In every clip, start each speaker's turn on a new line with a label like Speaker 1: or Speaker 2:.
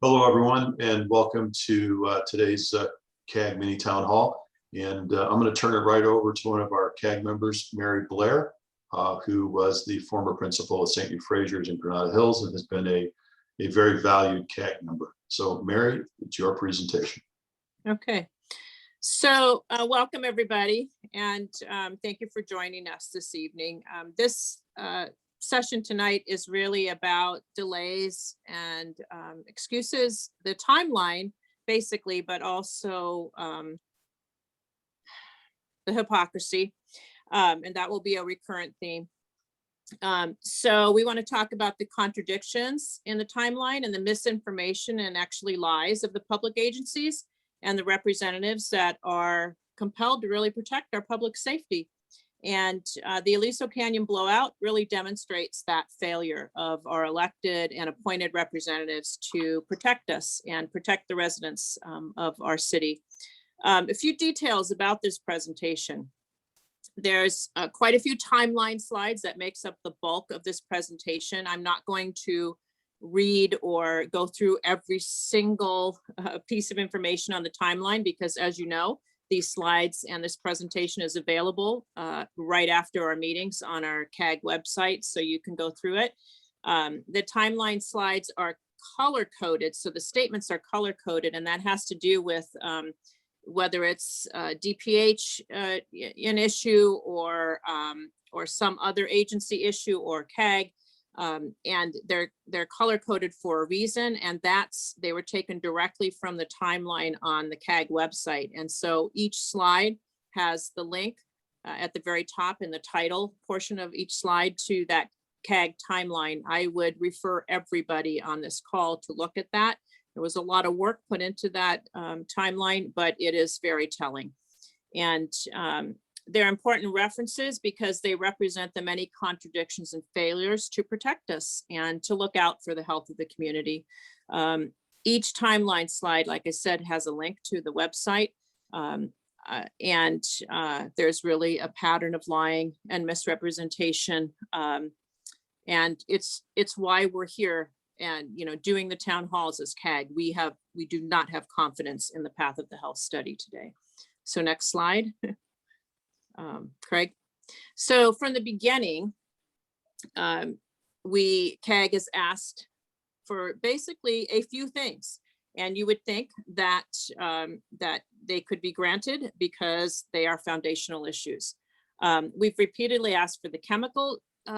Speaker 1: Hello, everyone, and welcome to today's CAG mini town hall. And I'm going to turn it right over to one of our CAG members, Mary Blair, who was the former principal of St. Euphrasia's in Granada Hills and has been a very valued CAG member. So, Mary, it's your presentation.
Speaker 2: Okay, so welcome everybody, and thank you for joining us this evening. This session tonight is really about delays and excuses, the timeline basically, but also the hypocrisy, and that will be a recurrent theme. So we want to talk about the contradictions in the timeline and the misinformation and actually lies of the public agencies and the representatives that are compelled to really protect our public safety. And the Aliso Canyon blowout really demonstrates that failure of our elected and appointed representatives to protect us and protect the residents of our city. A few details about this presentation. There's quite a few timeline slides that makes up the bulk of this presentation. I'm not going to read or go through every single piece of information on the timeline because, as you know, these slides and this presentation is available right after our meetings on our CAG website, so you can go through it. The timeline slides are color coded, so the statements are color coded, and that has to do with whether it's DPH an issue or some other agency issue or CAG. And they're color coded for a reason, and they were taken directly from the timeline on the CAG website. And so each slide has the link at the very top in the title portion of each slide to that CAG timeline. I would refer everybody on this call to look at that. There was a lot of work put into that timeline, but it is very telling. And they're important references because they represent the many contradictions and failures to protect us and to look out for the health of the community. Each timeline slide, like I said, has a link to the website. And there's really a pattern of lying and misrepresentation. And it's why we're here and, you know, doing the town halls as CAG. We do not have confidence in the path of the health study today. So next slide. Craig. So from the beginning, CAG has asked for basically a few things, and you would think that that they could be granted because they are foundational issues. We've repeatedly asked for the chemical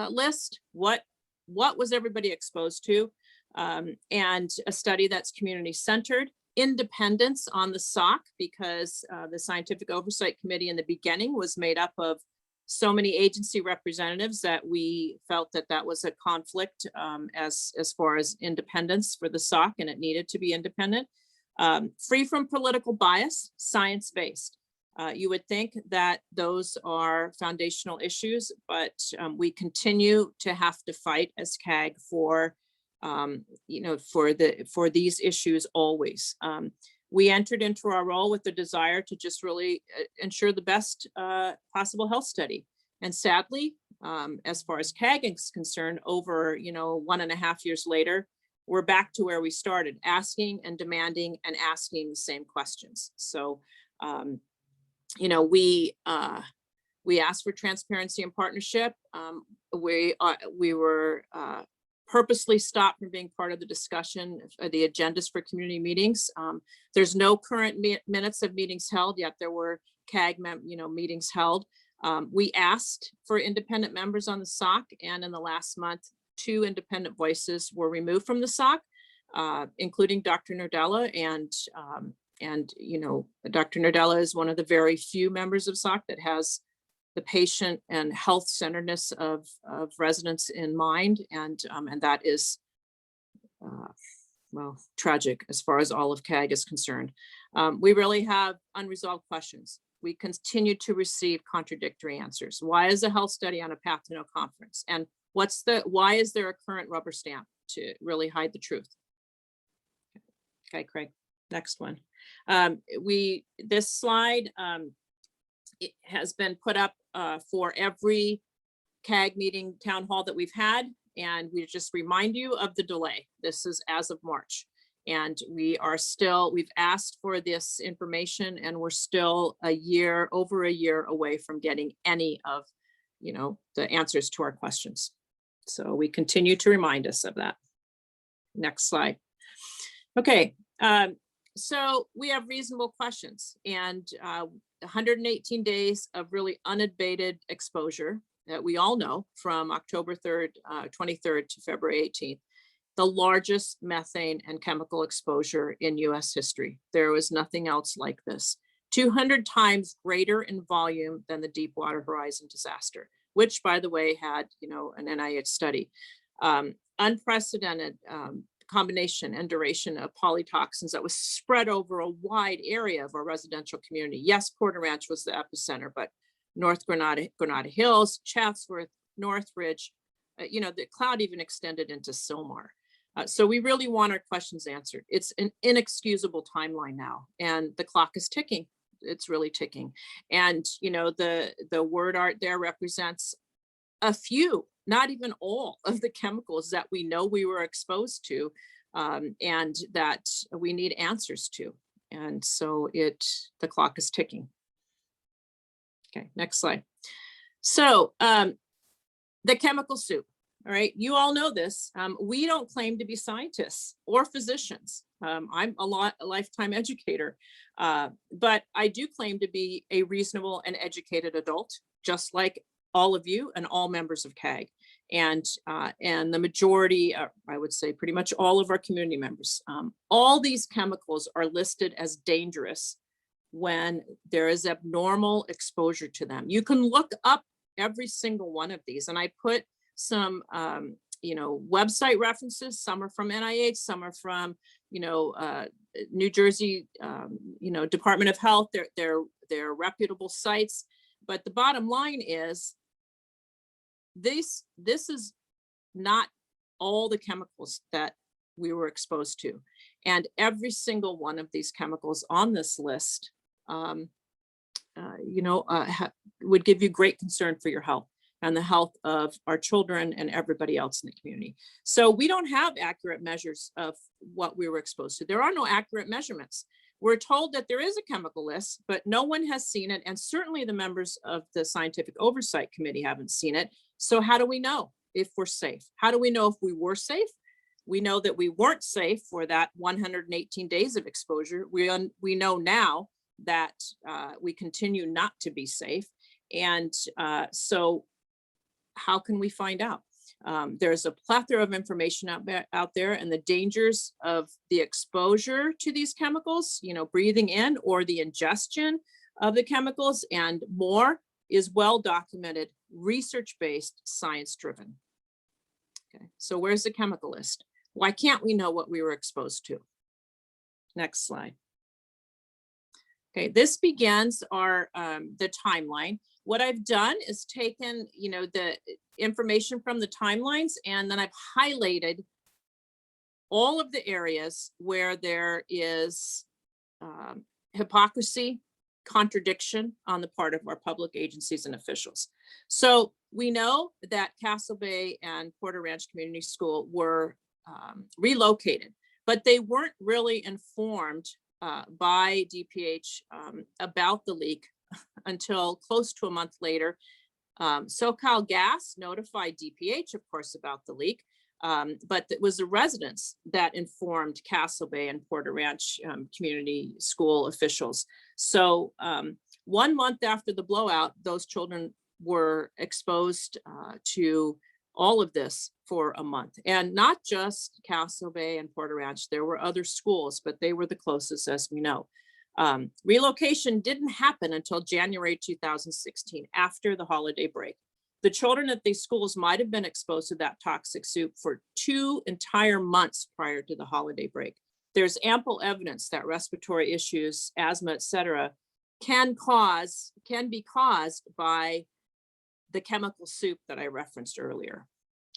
Speaker 2: list. What was everybody exposed to? And a study that's community centered. Independence on the SOC, because the Scientific Oversight Committee in the beginning was made up of so many agency representatives that we felt that was a conflict as far as independence for the SOC, and it needed to be independent. Free from political bias, science-based. You would think that those are foundational issues, but we continue to have to fight as CAG for for these issues always. We entered into our role with the desire to just really ensure the best possible health study. And sadly, as far as CAG is concerned, over 1.5 years later, we're back to where we started, asking and demanding and asking the same questions. So, we asked for transparency and partnership. We were purposely stopped from being part of the discussion, the agendas for community meetings. There's no current minutes of meetings held, yet there were CAG meetings held. We asked for independent members on the SOC, and in the last month, 2 independent voices were removed from the SOC, including Dr. Nardella. And Dr. Nardella is one of the very few members of SOC that has the patient and health centeredness of residents in mind. And that is, tragic as far as all of CAG is concerned. We really have unresolved questions. We continue to receive contradictory answers. Why is a health study on a path to no conference? And why is there a current rubber stamp to really hide the truth? Okay, Craig, next one. This slide, it has been put up for every CAG meeting town hall that we've had. And we just remind you of the delay. This is as of March. And we've asked for this information, and we're still over a year away from getting any of, the answers to our questions. So we continue to remind us of that. Next slide. Okay, so we have reasonable questions, and 118 days of really unabated exposure that we all know from October 3rd, 23rd to February 18th, the largest methane and chemical exposure in US history. There was nothing else like this. 200 times greater in volume than the Deepwater Horizon disaster, which, by the way, had, an NIH study. Unprecedented combination and duration of polytoxins that was spread over a wide area of our residential community. Yes, Porter Ranch was the epicenter, but North Granada Hills, Chatsworth, Northridge, the cloud even extended into Sylmar. So we really want our questions answered. It's an inexcusable timeline now, and the clock is ticking. It's really ticking. And, the word art there represents a few, not even all of the chemicals that we know we were exposed to, and that we need answers to. And so the clock is ticking. Okay, next slide. So the chemical soup. All right, you all know this. We don't claim to be scientists or physicians. I'm a lifetime educator, but I do claim to be a reasonable and educated adult, just like all of you and all members of CAG, and the majority, I would say pretty much all of our community members. All these chemicals are listed as dangerous when there is abnormal exposure to them. You can look up every single one of these, and I put some website references. Some are from NIH, some are from New Jersey Department of Health. They're reputable sites. But the bottom line is this is not all the chemicals that we were exposed to, and every single one of these chemicals on this list would give you great concern for your health and the health of our children and everybody else in the community. So we don't have accurate measures of what we were exposed to. There are no accurate measurements. We're told that there is a chemical list, but no one has seen it. And certainly the members of the Scientific Oversight Committee haven't seen it. So how do we know if we're safe? How do we know if we were safe? We know that we weren't safe for that 118 days of exposure. We know now that we continue not to be safe. And so how can we find out? There's a plethora of information out there, and the dangers of the exposure to these chemicals, breathing in or the ingestion of the chemicals and more, is well documented, research-based, science-driven. Okay, so where's the chemical list? Why can't we know what we were exposed to? Next slide. Okay, this begins the timeline. What I've done is taken, the information from the timelines, and then I've highlighted all of the areas where there is hypocrisy, contradiction on the part of our public agencies and officials. So we know that Castle Bay and Porter Ranch Community School were relocated, but they weren't really informed by DPH about the leak until close to a month later. SoCal Gas notified DPH, of course, about the leak, but it was the residents that informed Castle Bay and Porter Ranch Community School officials. So 1 month after the blowout, those children were exposed to all of this for a month. And not just Castle Bay and Porter Ranch, there were other schools, but they were the closest, as we know. Relocation didn't happen until January 2016, after the holiday break. The children at these schools might have been exposed to that toxic soup for 2 entire months prior to the holiday break. There's ample evidence that respiratory issues, asthma, etc., can be caused by the chemical soup that I referenced earlier.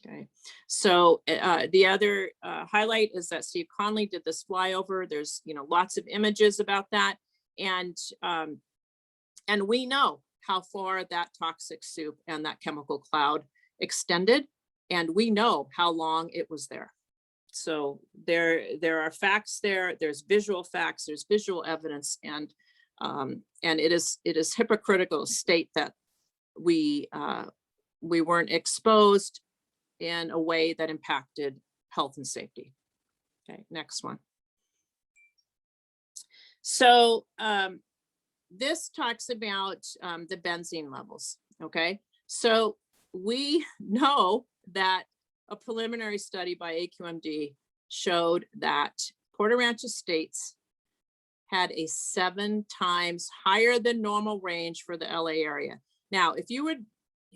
Speaker 2: Okay, so the other highlight is that Steve Conley did this flyover. There's lots of images about that, and we know how far that toxic soup and that chemical cloud extended, and we know how long it was there. So there are facts there, there's visual facts, there's visual evidence, and it is hypocritical to state that we weren't exposed in a way that impacted health and safety. Okay, next one. So this talks about the benzene levels. Okay, so we know that a preliminary study by AQMD showed that Port Aransas Estates had a 7 times higher than normal range for the LA area. Now, if you would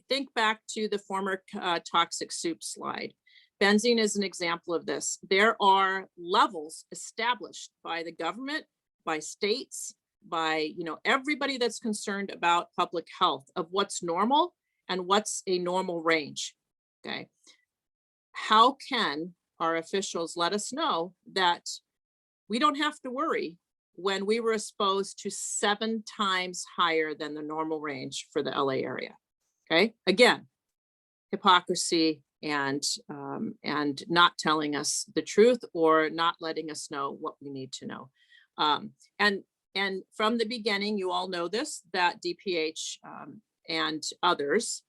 Speaker 2: think back to the former toxic soup slide, benzene is an example of this. There are levels established by the government, by states, by everybody that's concerned about public health of what's normal and what's a normal range. Okay. How can our officials let us know that we don't have to worry when we were exposed to 7 times higher than the normal range for the LA area? Okay, again, hypocrisy and not telling us the truth or not letting us know what we need to know. And from the beginning, you all know this, that DPH and others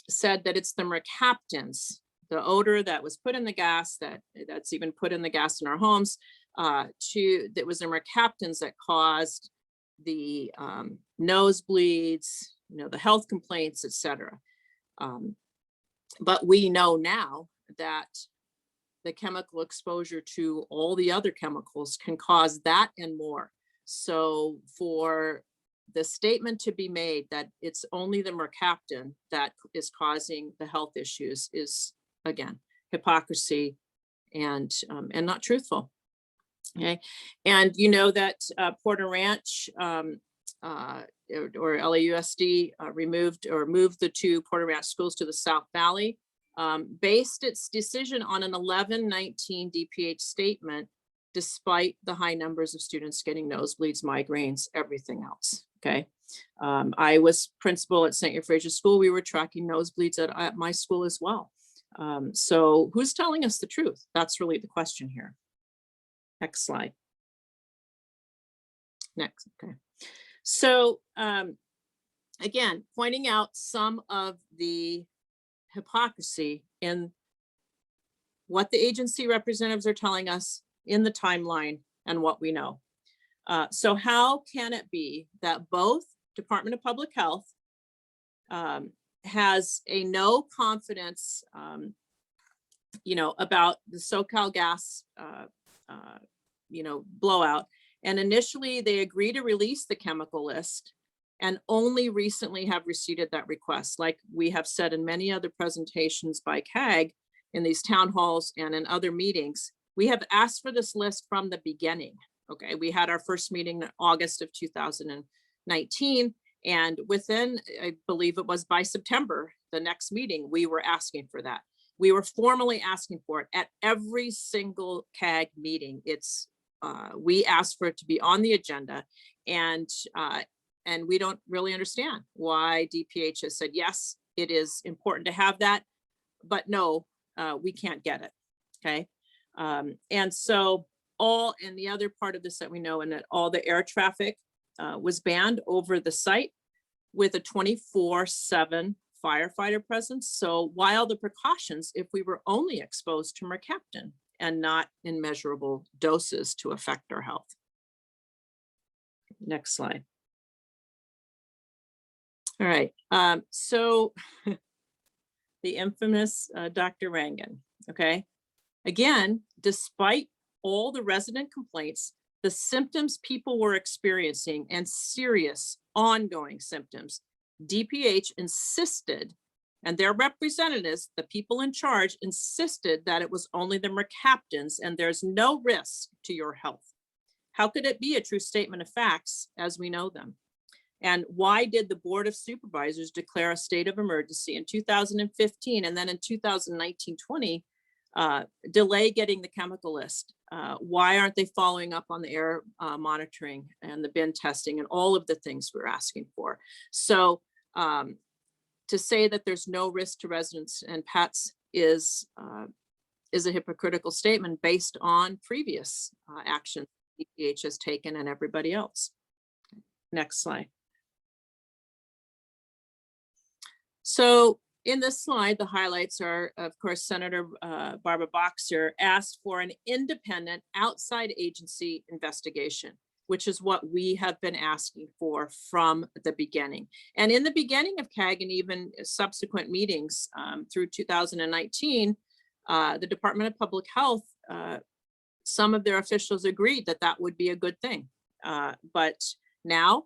Speaker 2: said that it's the mercaptans, the odor that was put in the gas, that's even put in the gas in our homes, that was the mercaptans that caused the nosebleeds, the health complaints, etc. But we know now that the chemical exposure to all the other chemicals can cause that and more. So for the statement to be made that it's only the mercaptan that is causing the health issues is, again, hypocrisy and not truthful. Okay, and you know that Porter Ranch or LAUSD moved the 2 Porter Ranch schools to the South Valley, based its decision on an 1119 DPH statement, despite the high numbers of students getting nosebleeds, migraines, everything else. Okay, I was principal at St. Euphrasia School. We were tracking nosebleeds at my school as well. So who's telling us the truth? That's really the question here. Next slide. Next, okay. So again, pointing out some of the hypocrisy in what the agency representatives are telling us in the timeline and what we know. So how can it be that both Department of Public Health has a no confidence, about the SoCal gas, blowout, and initially they agreed to release the chemical list and only recently have receded that request. Like we have said in many other presentations by CAG in these town halls and in other meetings, we have asked for this list from the beginning. Okay, we had our first meeting in August of 2019, and within, I believe it was by September, the next meeting, we were asking for that. We were formally asking for it at every single CAG meeting. We asked for it to be on the agenda, and we don't really understand why DPH has said, yes, it is important to have that, but no, we can't get it. Okay. And so and the other part of this that we know, and that all the air traffic was banned over the site with a 24/7 firefighter presence. So while the precautions, if we were only exposed to mercaptan and not in measurable doses to affect our health. Next slide. All right, so the infamous Dr. Rangan, okay? Again, despite all the resident complaints, the symptoms people were experiencing and serious ongoing symptoms, DPH insisted, and their representatives, the people in charge, insisted that it was only the mercaptans and there's no risk to your health. How could it be a true statement of facts as we know them? And why did the Board of Supervisors declare a state of emergency in 2015 and then in 2019-20 delay getting the chemical list? Why aren't they following up on the air monitoring and the bin testing and all of the things we're asking for? So to say that there's no risk to residents and pets is is a hypocritical statement based on previous action DPH has taken and everybody else. Next slide. So in this slide, the highlights are, of course, Senator Barbara Boxer asked for an independent outside agency investigation, which is what we have been asking for from the beginning. And in the beginning of CAG and even subsequent meetings through 2019, the Department of Public Health, some of their officials agreed that that would be a good thing. But now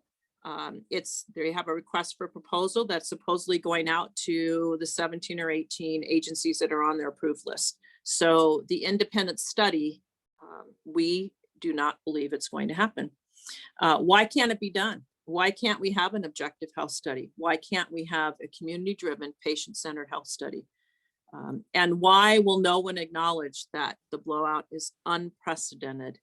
Speaker 2: they have a request for proposal that's supposedly going out to the 17 or 18 agencies that are on their approved list. So the independent study, we do not believe it's going to happen. Why can't it be done? Why can't we have an objective health study? Why can't we have a community-driven, patient-centered health study? And why will no one acknowledge that the blowout is unprecedented?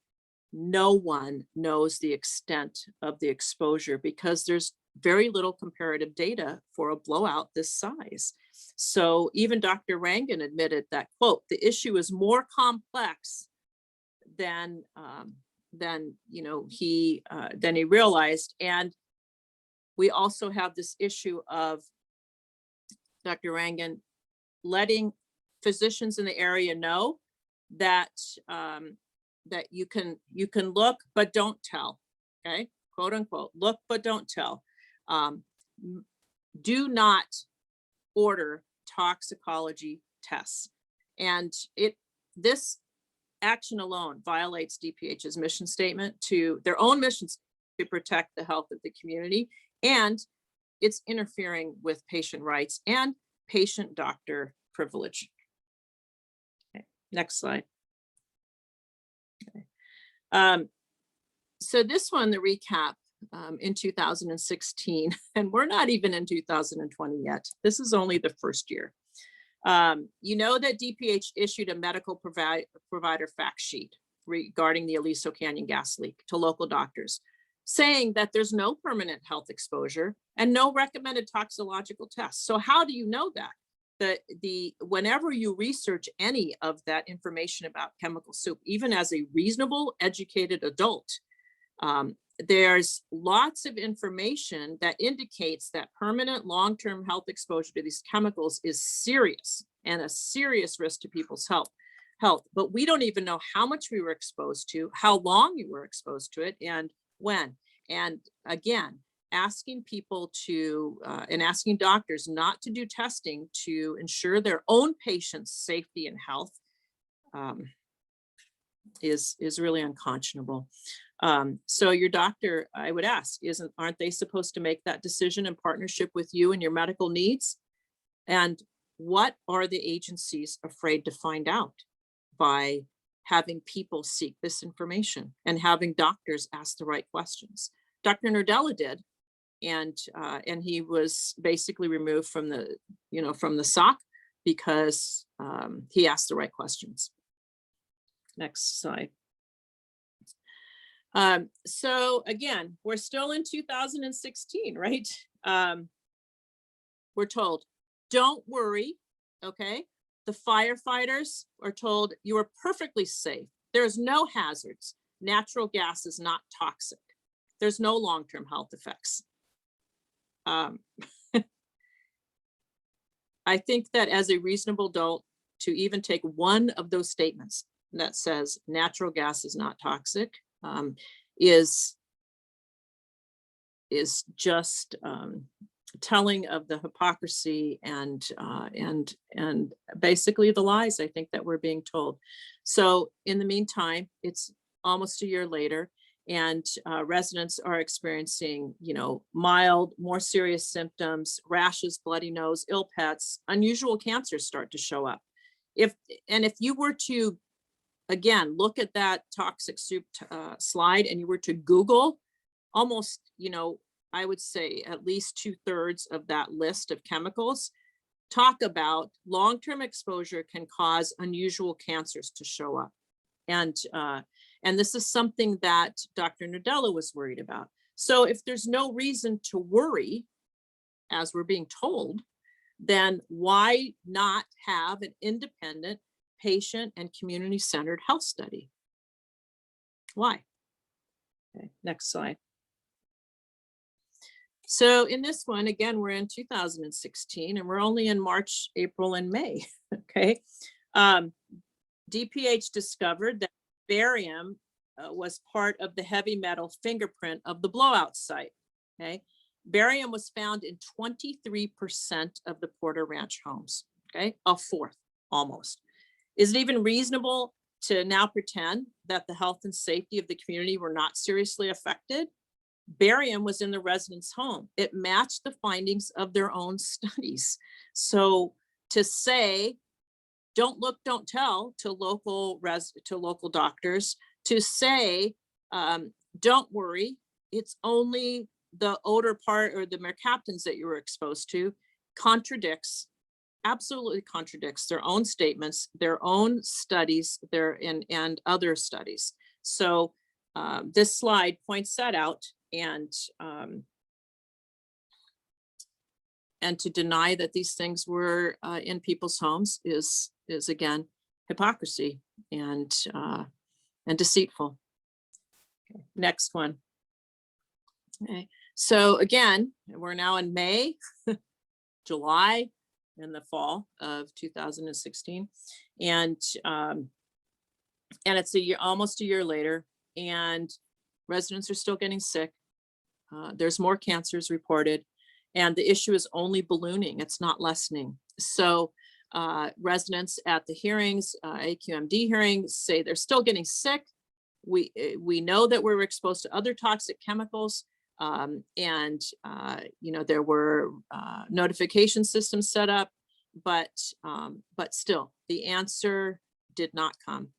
Speaker 2: No one knows the extent of the exposure because there's very little comparative data for a blowout this size. So even Dr. Rangan admitted that, quote, the issue is more complex than he realized. And we also have this issue of Dr. Rangan letting physicians in the area know that that you can look but don't tell, okay, quote unquote, look but don't tell. Do not order toxicology tests, and this action alone violates DPH's mission statement, to their own missions, to protect the health of the community, and it's interfering with patient rights and patient doctor privilege. Okay, next slide. Okay. So this one, the recap in 2016, and we're not even in 2020 yet. This is only the first year. You know that DPH issued a medical provider fact sheet regarding the Aliso Canyon gas leak to local doctors, saying that there's no permanent health exposure and no recommended toxicological tests. So how do you know that? Whenever you research any of that information about chemical soup, even as a reasonable, educated adult, there's lots of information that indicates that permanent long-term health exposure to these chemicals is serious and a serious risk to people's health. But we don't even know how much we were exposed to, how long you were exposed to it, and when. And again, asking people to, and asking doctors not to do testing to ensure their own patients' safety and health is really unconscionable. So your doctor, I would ask, aren't they supposed to make that decision in partnership with you and your medical needs? And what are the agencies afraid to find out by having people seek this information and having doctors ask the right questions? Dr. Nardella did, and he was basically removed from the, from the SOC because he asked the right questions. Next slide. So again, we're still in 2016, right? We're told, don't worry, okay? The firefighters are told you are perfectly safe. There's no hazards. Natural gas is not toxic. There's no long-term health effects. I think that as a reasonable adult, to even take one of those statements that says natural gas is not toxic is just telling of the hypocrisy and basically the lies, I think, that we're being told. So in the meantime, it's almost a year later, and residents are experiencing, mild, more serious symptoms, rashes, bloody nose, ill pets, unusual cancers start to show up. If you were to, again, look at that toxic soup slide, and you were to Google, almost, I would say at least 2/3 of that list of chemicals talk about long-term exposure can cause unusual cancers to show up. And this is something that Dr. Nardella was worried about. So if there's no reason to worry, as we're being told, then why not have an independent, patient and community-centered health study. Why? Okay, next slide. So in this one, again, we're in 2016 and we're only in March, April, and May. Okay. DPH discovered that barium was part of the heavy metal fingerprint of the blowout site. Okay. Barium was found in 23% of the Porter Ranch homes. Okay. A fourth almost. Is it even reasonable to now pretend that the health and safety of the community were not seriously affected? Barium was in the residents' home. It matched the findings of their own studies. So to say, don't look, don't tell to local doctors, to say, don't worry, it's only the odor part or the mercaptans that you were exposed to, absolutely contradicts their own statements, their own studies, and other studies. So this slide points that out, and to deny that these things were in people's homes is again hypocrisy and deceitful. Okay, next one. Okay, so again, we're now in May, July, in the fall of 2016, and it's almost a year later, and residents are still getting sick. There's more cancers reported, and the issue is only ballooning. It's not lessening. So residents at the hearings, AQMD hearings, say they're still getting sick. We know that we're exposed to other toxic chemicals, and there were notification systems set up, but still the answer did not come.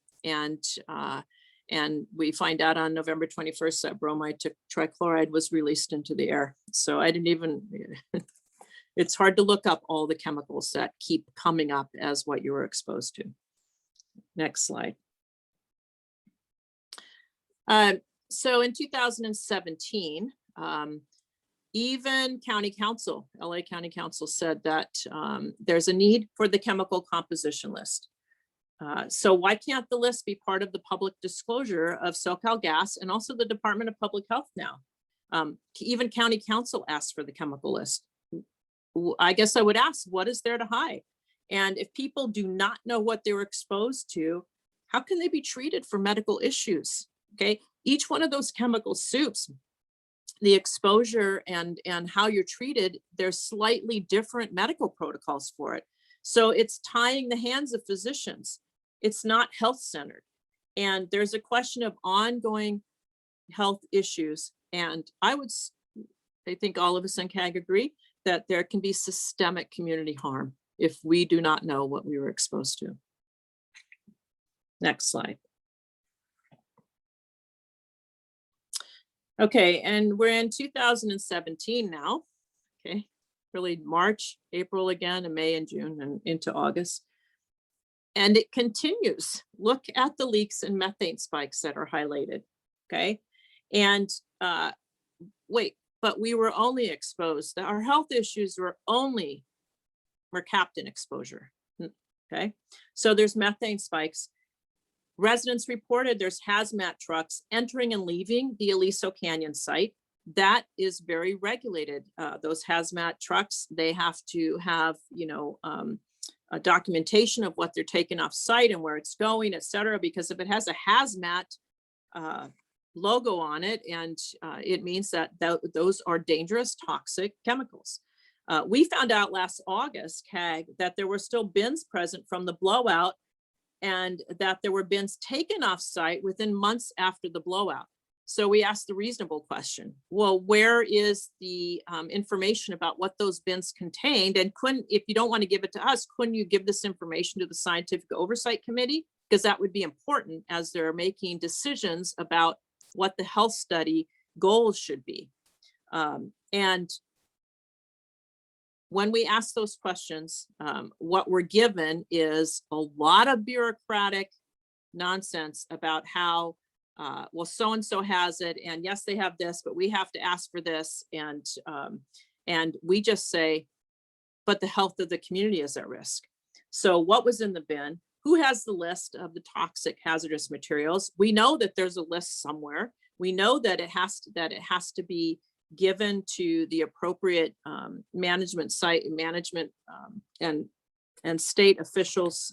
Speaker 2: And we find out on November 21st that bromide trichloride was released into the air. So I didn't even, it's hard to look up all the chemicals that keep coming up as what you were exposed to. Next slide. So in 2017, even County Council, LA County Council said that there's a need for the chemical composition list. So why can't the list be part of the public disclosure of SoCal Gas and also the Department of Public Health now? Even County Council asked for the chemical list. I guess I would ask, what is there to hide? And if people do not know what they were exposed to, how can they be treated for medical issues? Okay, each one of those chemical soups, the exposure and how you're treated, there's slightly different medical protocols for it. So it's tying the hands of physicians. It's not health centered. And there's a question of ongoing health issues. And I think all of us in CAG agree that there can be systemic community harm if we do not know what we were exposed to. Next slide. Okay, and we're in 2017 now. Okay, really March, April again, and May and June and into August. And it continues. Look at the leaks and methane spikes that are highlighted. Okay, and wait, but we were only exposed, our health issues were only mercaptan exposure. Okay, so there's methane spikes. Residents reported there's hazmat trucks entering and leaving the Aliso Canyon site. That is very regulated. Those hazmat trucks, they have to have, a documentation of what they're taking off site and where it's going, et cetera, because if it has a hazmat logo on it, and it means that those are dangerous, toxic chemicals. We found out last August, CAG, that there were still bins present from the blowout, and that there were bins taken off site within months after the blowout. So we asked the reasonable question, well, where is the information about what those bins contained? And if you don't want to give it to us, couldn't you give this information to the Scientific Oversight Committee? Because that would be important as they're making decisions about what the health study goals should be. And when we ask those questions, what we're given is a lot of bureaucratic nonsense about how, well, so-and-so has it, and yes, they have this, but we have to ask for this. And we just say, but the health of the community is at risk. So what was in the bin? who has the list of the toxic hazardous materials? We know that there's a list somewhere. We know that it has to be given to the appropriate management and state officials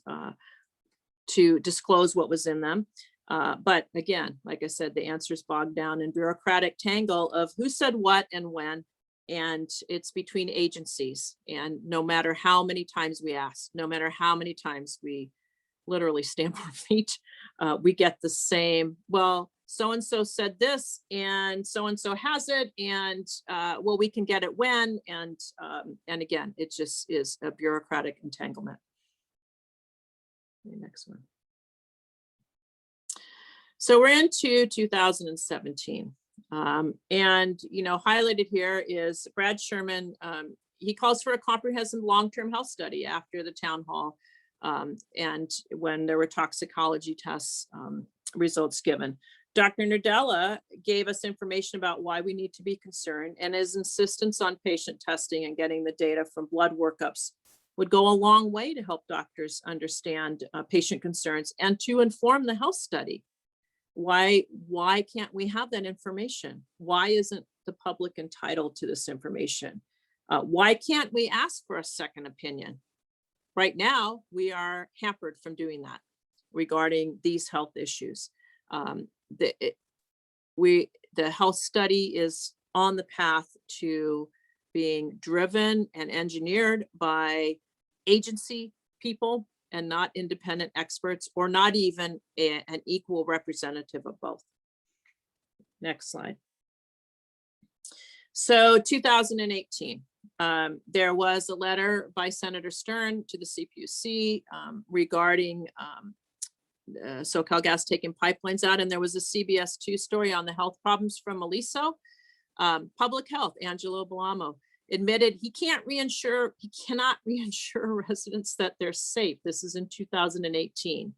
Speaker 2: to disclose what was in them. But again, like I said, the answer is bogged down in bureaucratic tangle of who said what and when, and it's between agencies. And no matter how many times we ask, no matter how many times we literally stamp our feet, we get the same, well, so-and-so said this and so-and-so has it, and well, we can get it when, and again, it just is a bureaucratic entanglement. Okay, next one. So we're into 2017. And, highlighted here is Brad Sherman. He calls for a comprehensive long-term health study after the town hall. And when there were toxicology tests results given. Dr. Nadella gave us information about why we need to be concerned, and his insistence on patient testing and getting the data from blood workups would go a long way to help doctors understand patient concerns and to inform the health study. Why can't we have that information? Why isn't the public entitled to this information? Why can't we ask for a second opinion? Right now, we are hampered from doing that regarding these health issues. The health study is on the path to being driven and engineered by agency people and not independent experts, or not even an equal representative of both. Next slide. So 2018, there was a letter by Senator Stern to the CPUC regarding SoCalGas taking pipelines out, and there was a CBS 2 story on the health problems from Aliso. Public Health, Angelo Bellomo, admitted he cannot reinsure residents that they're safe. This is in 2018,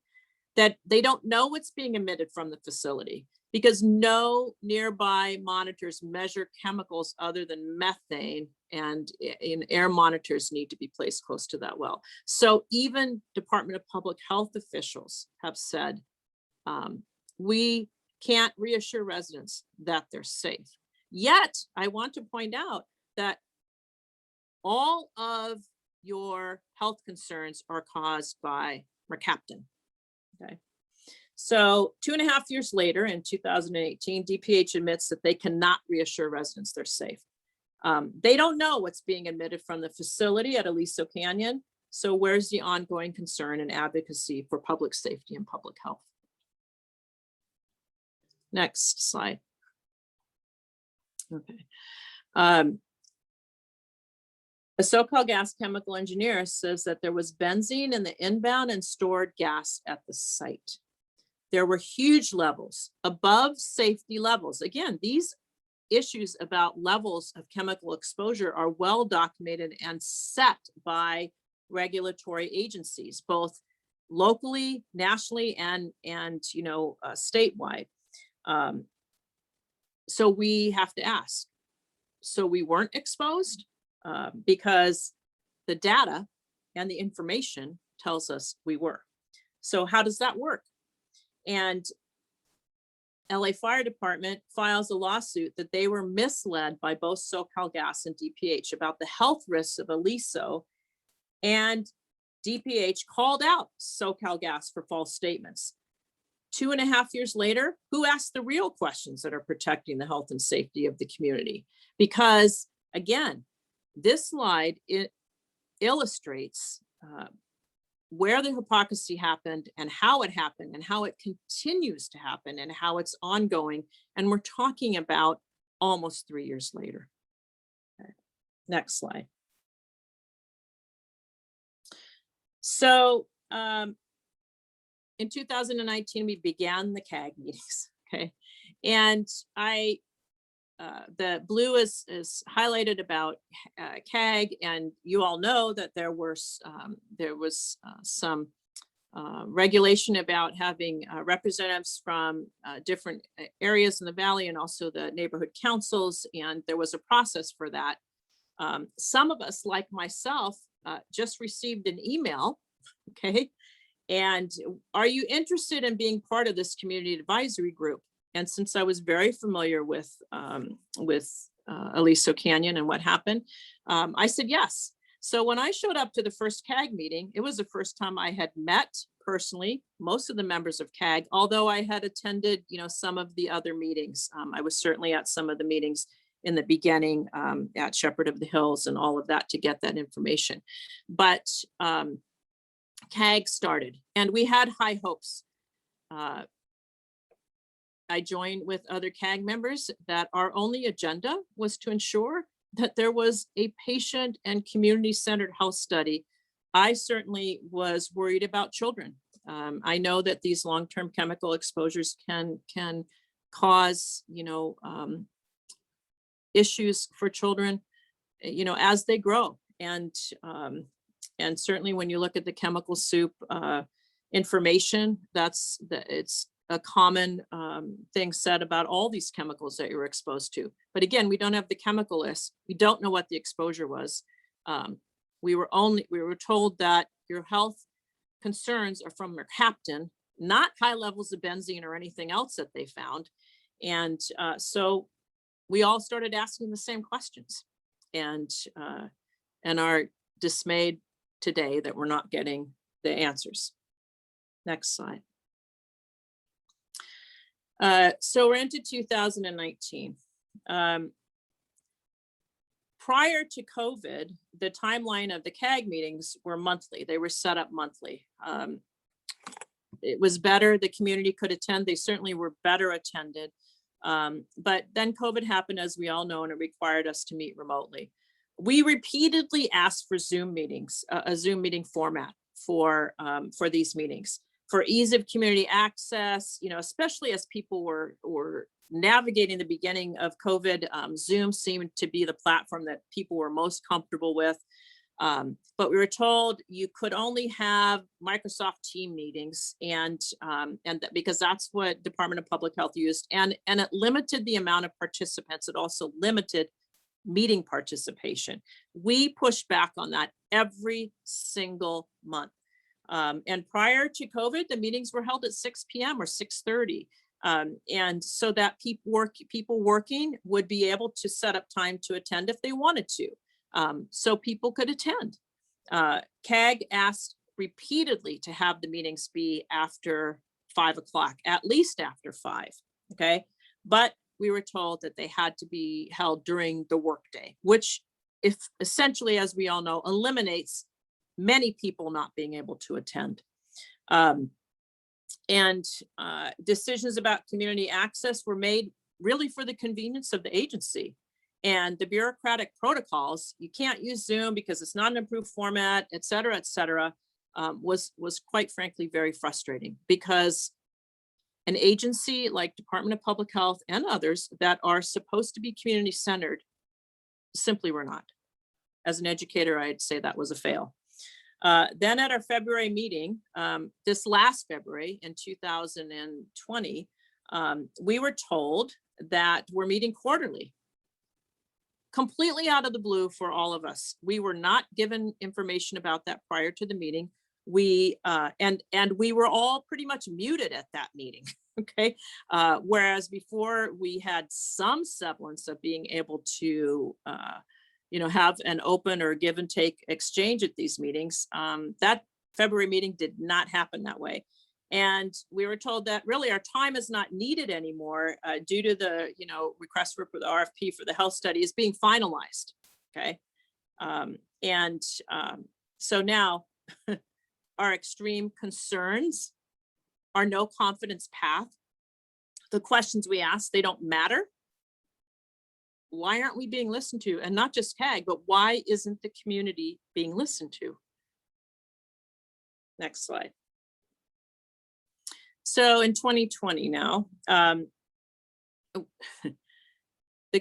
Speaker 2: that they don't know what's being emitted from the facility because no nearby monitors measure chemicals other than methane, and air monitors need to be placed close to that well. So even Department of Public Health officials have said, we can't reassure residents that they're safe. Yet, I want to point out that all of your health concerns are caused by mercaptan. Okay. So 2.5 years later, in 2018, DPH admits that they cannot reassure residents they're safe. They don't know what's being emitted from the facility at Aliso Canyon. So where's the ongoing concern and advocacy for public safety and public health? Next slide. Okay. A SoCalGas chemical engineer says that there was benzene in the inbound and stored gas at the site. There were huge levels above safety levels. Again, these issues about levels of chemical exposure are well documented and set by regulatory agencies, both locally, nationally, and statewide. So we have to ask, so we weren't exposed? Because the data and the information tells us we were. So how does that work? And LA Fire Department files a lawsuit that they were misled by both SoCalGas and DPH about the health risks of Aliso, and DPH called out SoCalGas for false statements. 2.5 years later, who asked the real questions that are protecting the health and safety of the community? Because again, this slide, it illustrates where the hypocrisy happened and how it happened and how it continues to happen and how it's ongoing. And we're talking about almost 3 years later. Okay. Next slide. So in 2019, we began the CAG meetings, okay? And the blue is highlighted about CAG, and you all know that there was some regulation about having representatives from different areas in the valley and also the neighborhood councils, and there was a process for that. Some of us, like myself, just received an email, okay, And are you interested in being part of this community advisory group? And since I was very familiar with Aliso Canyon and what happened, I said yes. So when I showed up to the first CAG meeting, it was the first time I had met personally most of the members of CAG, although I had attended, some of the other meetings. I was certainly at some of the meetings in the beginning at Shepherd of the Hills and all of that to get that information. But CAG started and we had high hopes. I joined with other CAG members that our only agenda was to ensure that there was a patient and community-centered health study. I certainly was worried about children. I know that these long-term chemical exposures can cause, issues for children, as they grow. And certainly when you look at the chemical soup information, it's a common thing said about all these chemicals that you're exposed to. But again, we don't have the chemical list. We don't know what the exposure was. We were told that your health concerns are from mercaptan, not high levels of benzene or anything else that they found. And so we all started asking the same questions and are dismayed today that we're not getting the answers. Next slide. So we're into 2019. Prior to COVID, the timeline of the CAG meetings were monthly. They were set up monthly. It was better. The community could attend. They certainly were better attended. But then COVID happened, as we all know, and it required us to meet remotely. We repeatedly asked for Zoom meetings, a Zoom meeting format for these meetings, for ease of community access, especially as people were navigating the beginning of COVID. Zoom seemed to be the platform that people were most comfortable with. But we were told you could only have Microsoft Team meetings and because that's what Department of Public Health used, and it limited the amount of participants. It also limited meeting participation. We pushed back on that every single month. And prior to COVID, the meetings were held at 6 p.m. or 6:30. And so that people working would be able to set up time to attend if they wanted to. So people could attend. CAG asked repeatedly to have the meetings be after 5 o'clock, at least after 5, okay? But we were told that they had to be held during the workday, which, if essentially, as we all know, eliminates many people not being able to attend. Decisions about community access were made really for the convenience of the agency. And the bureaucratic protocols, you can't use Zoom because it's not an approved format, et cetera, was quite frankly very frustrating, because an agency like Department of Public Health and others that are supposed to be community centered simply were not. As an educator, I'd say that was a fail. Then at our February meeting, this last February in 2020, we were told that we're meeting quarterly. Completely out of the blue for all of us. We were not given information about that prior to the meeting. And we were all pretty much muted at that meeting, okay? Whereas before we had some semblance of being able to, have an open or give and take exchange at these meetings. That February meeting did not happen that way. And we were told that really our time is not needed anymore due to the, request for the RFP for the health study is being finalized, okay? So now our extreme concerns are no confidence path. The questions we ask, they don't matter. Why aren't we being listened to? And not just CAG, but why isn't the community being listened to? Next slide. So in 2020 now, the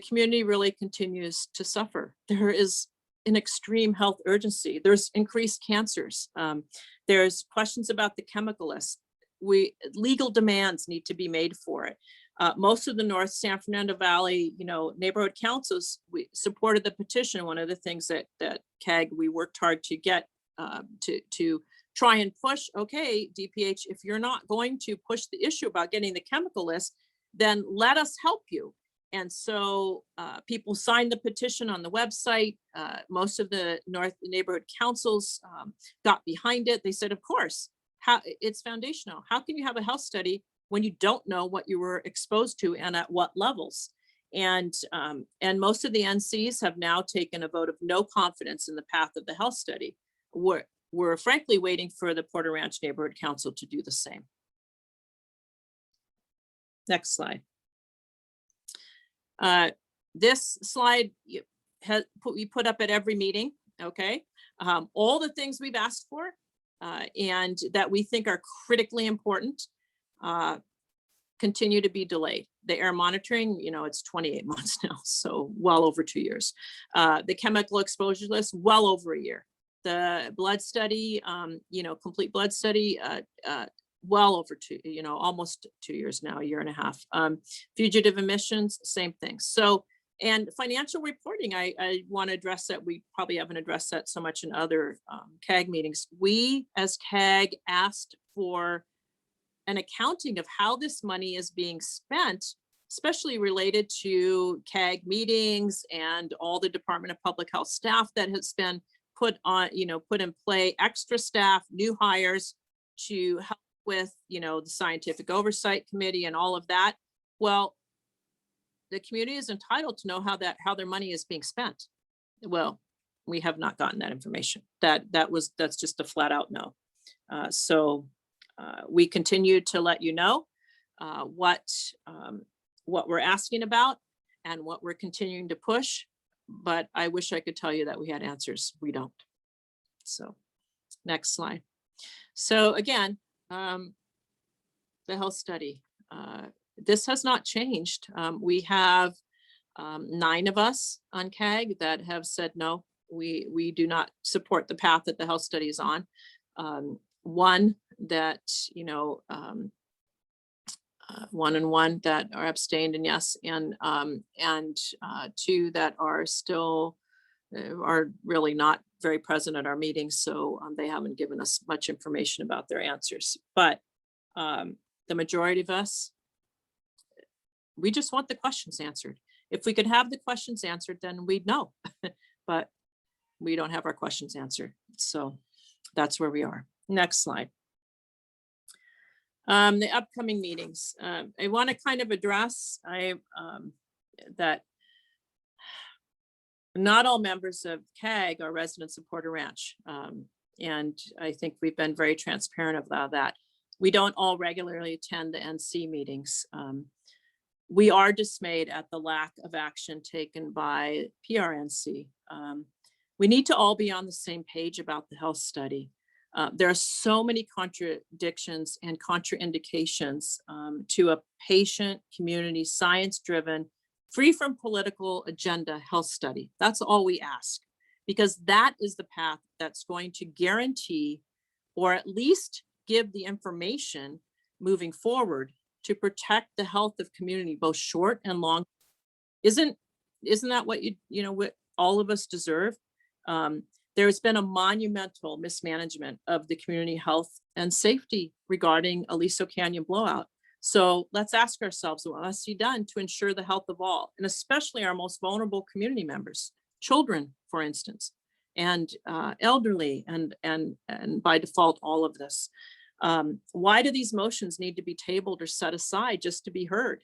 Speaker 2: community really continues to suffer. There is an extreme health urgency. There's increased cancers. There's questions about the chemical list. Legal demands need to be made for it. Most of the North San Fernando Valley, neighborhood councils, we supported the petition. One of the things that CAG, we worked hard to get to try and push, okay, DPH, if you're not going to push the issue about getting the chemical list, then let us help you. And so people signed the petition on the website. Most of the North neighborhood councils got behind it. They said, of course, it's foundational. How can you have a health study when you don't know what you were exposed to and at what levels? And most of the NCs have now taken a vote of no confidence in the path of the health study. We're frankly waiting for the Porter Ranch Neighborhood Council to do the same. Next slide. This slide we put up at every meeting, okay? All the things we've asked for and that we think are critically important continue to be delayed. The air monitoring, it's 28 months now, so well over 2 years. The chemical exposure list, well over a year. The blood study, complete blood study, well over almost 2 years now, a year and a half. Fugitive emissions, same thing. So, and financial reporting, I want to address that. We probably haven't addressed that so much in other CAG meetings. We as CAG asked for an accounting of how this money is being spent, especially related to CAG meetings and all the Department of Public Health staff that has been put in play, extra staff, new hires to help with, the scientific oversight committee and all of that. Well, the community is entitled to know how their money is being spent. Well, we have not gotten that information. That's just a flat out no. So we continue to let you know what we're asking about and what we're continuing to push. But I wish I could tell you that we had answers. We don't. So next slide. So again, the health study. This has not changed. We have 9 of us on CAG that have said, no, we do not support the path that the health study is on. 1 that, 1 and 1 that are abstained and yes, and 2 that are still are really not very present at our meetings. So they haven't given us much information about their answers, but the majority of us, we just want the questions answered. If we could have the questions answered, then we'd know, but we don't have our questions answered. So that's where we are. Next slide. The upcoming meetings. I want to kind of address that not all members of CAG are residents of Porter Ranch. And I think we've been very transparent about that. We don't all regularly attend the NC meetings. We are dismayed at the lack of action taken by PRNC. We need to all be on the same page about the health study. There are so many contradictions and contraindications to a patient, community, science-driven, free from political agenda health study. That's all we ask, because that is the path that's going to guarantee, or at least give the information moving forward to protect the health of community, both short and long. Isn't that what what all of us deserve? There's been a monumental mismanagement of the community health and safety regarding Aliso Canyon blowout. So let's ask ourselves, what must be done to ensure the health of all, and especially our most vulnerable community members, children, for instance, and elderly, and by default, all of this. Why do these motions need to be tabled or set aside just to be heard?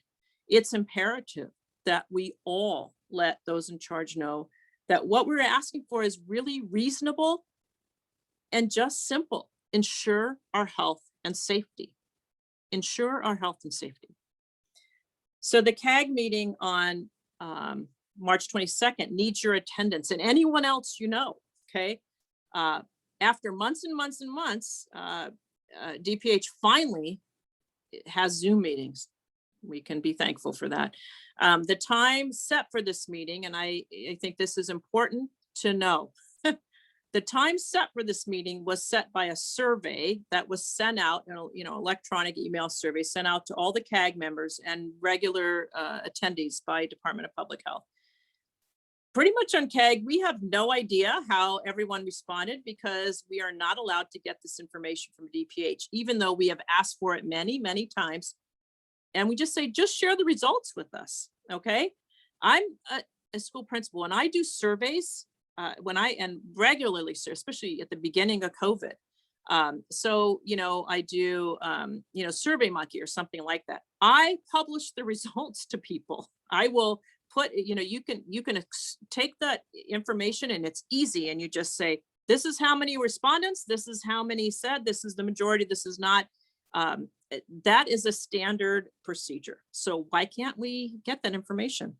Speaker 2: It's imperative that we all let those in charge know that what we're asking for is really reasonable and just simple. Ensure our health and safety. Ensure our health and safety. So the CAG meeting on March 22nd needs your attendance, and anyone else okay? After months and months and months, DPH finally has Zoom meetings. We can be thankful for that. The time set for this meeting, and I think this is important to know, the time set for this meeting was set by a survey that was sent out, electronic email survey sent out to all the CAG members and regular attendees by Department of Public Health. pretty much on CAG, we have no idea how everyone responded because we are not allowed to get this information from DPH, even though we have asked for it many, many times. And we just say, just share the results with us, okay? I'm a school principal and I do surveys and regularly, especially at the beginning of COVID. So, I do, Survey Monkey or something like that. I publish the results to people. I will put, you can take that information and it's easy. And you just say, this is how many respondents, this is how many said, this is the majority, this is not. That is a standard procedure. So why can't we get that information?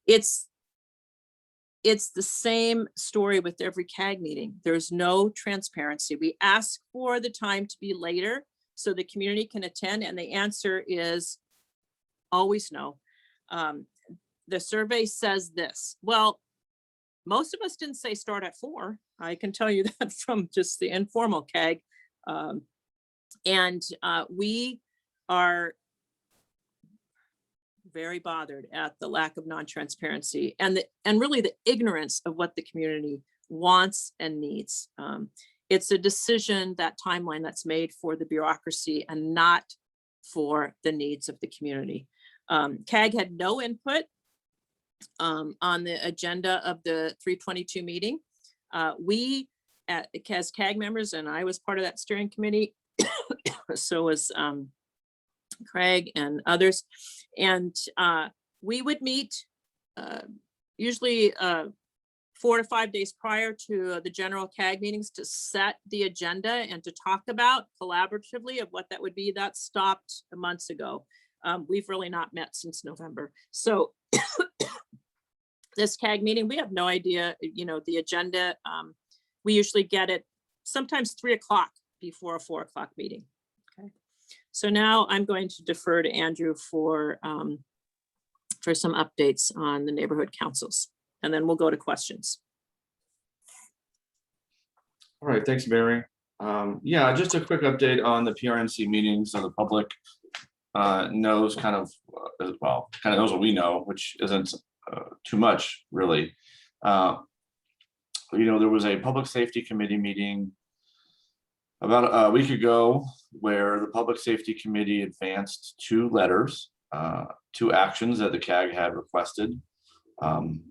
Speaker 2: It's the same story with every CAG meeting. There's no transparency. We ask for the time to be later so the community can attend, and the answer is always no. The survey says this. Well, most of us didn't say start at 4. I can tell you that from just the informal CAG. We are very bothered at the lack of non-transparency and really the ignorance of what the community wants and needs. It's a decision, that timeline that's made for the bureaucracy and not for the needs of the community. CAG had no input on the agenda of the 322 meeting. We, as CAG members, and I was part of that steering committee, so was Craig and others, and we would meet usually 4 to 5 days prior to the general CAG meetings to set the agenda and to talk about collaboratively of what that would be. That stopped months ago. We've really not met since November. So this CAG meeting, we have no idea, the agenda. We usually get it sometimes 3 o'clock before a 4 o'clock meeting. Okay. So now I'm going to defer to Andrew for some updates on the neighborhood councils, and then we'll go to questions.
Speaker 3: All right, thanks, Mary. Yeah, just a quick update on the PRNC meetings, so the public knows kind of knows what we know, which isn't too much really. There was a public safety committee meeting about a week ago where the public safety committee advanced 2 letters, 2 actions that the CAG had requested. One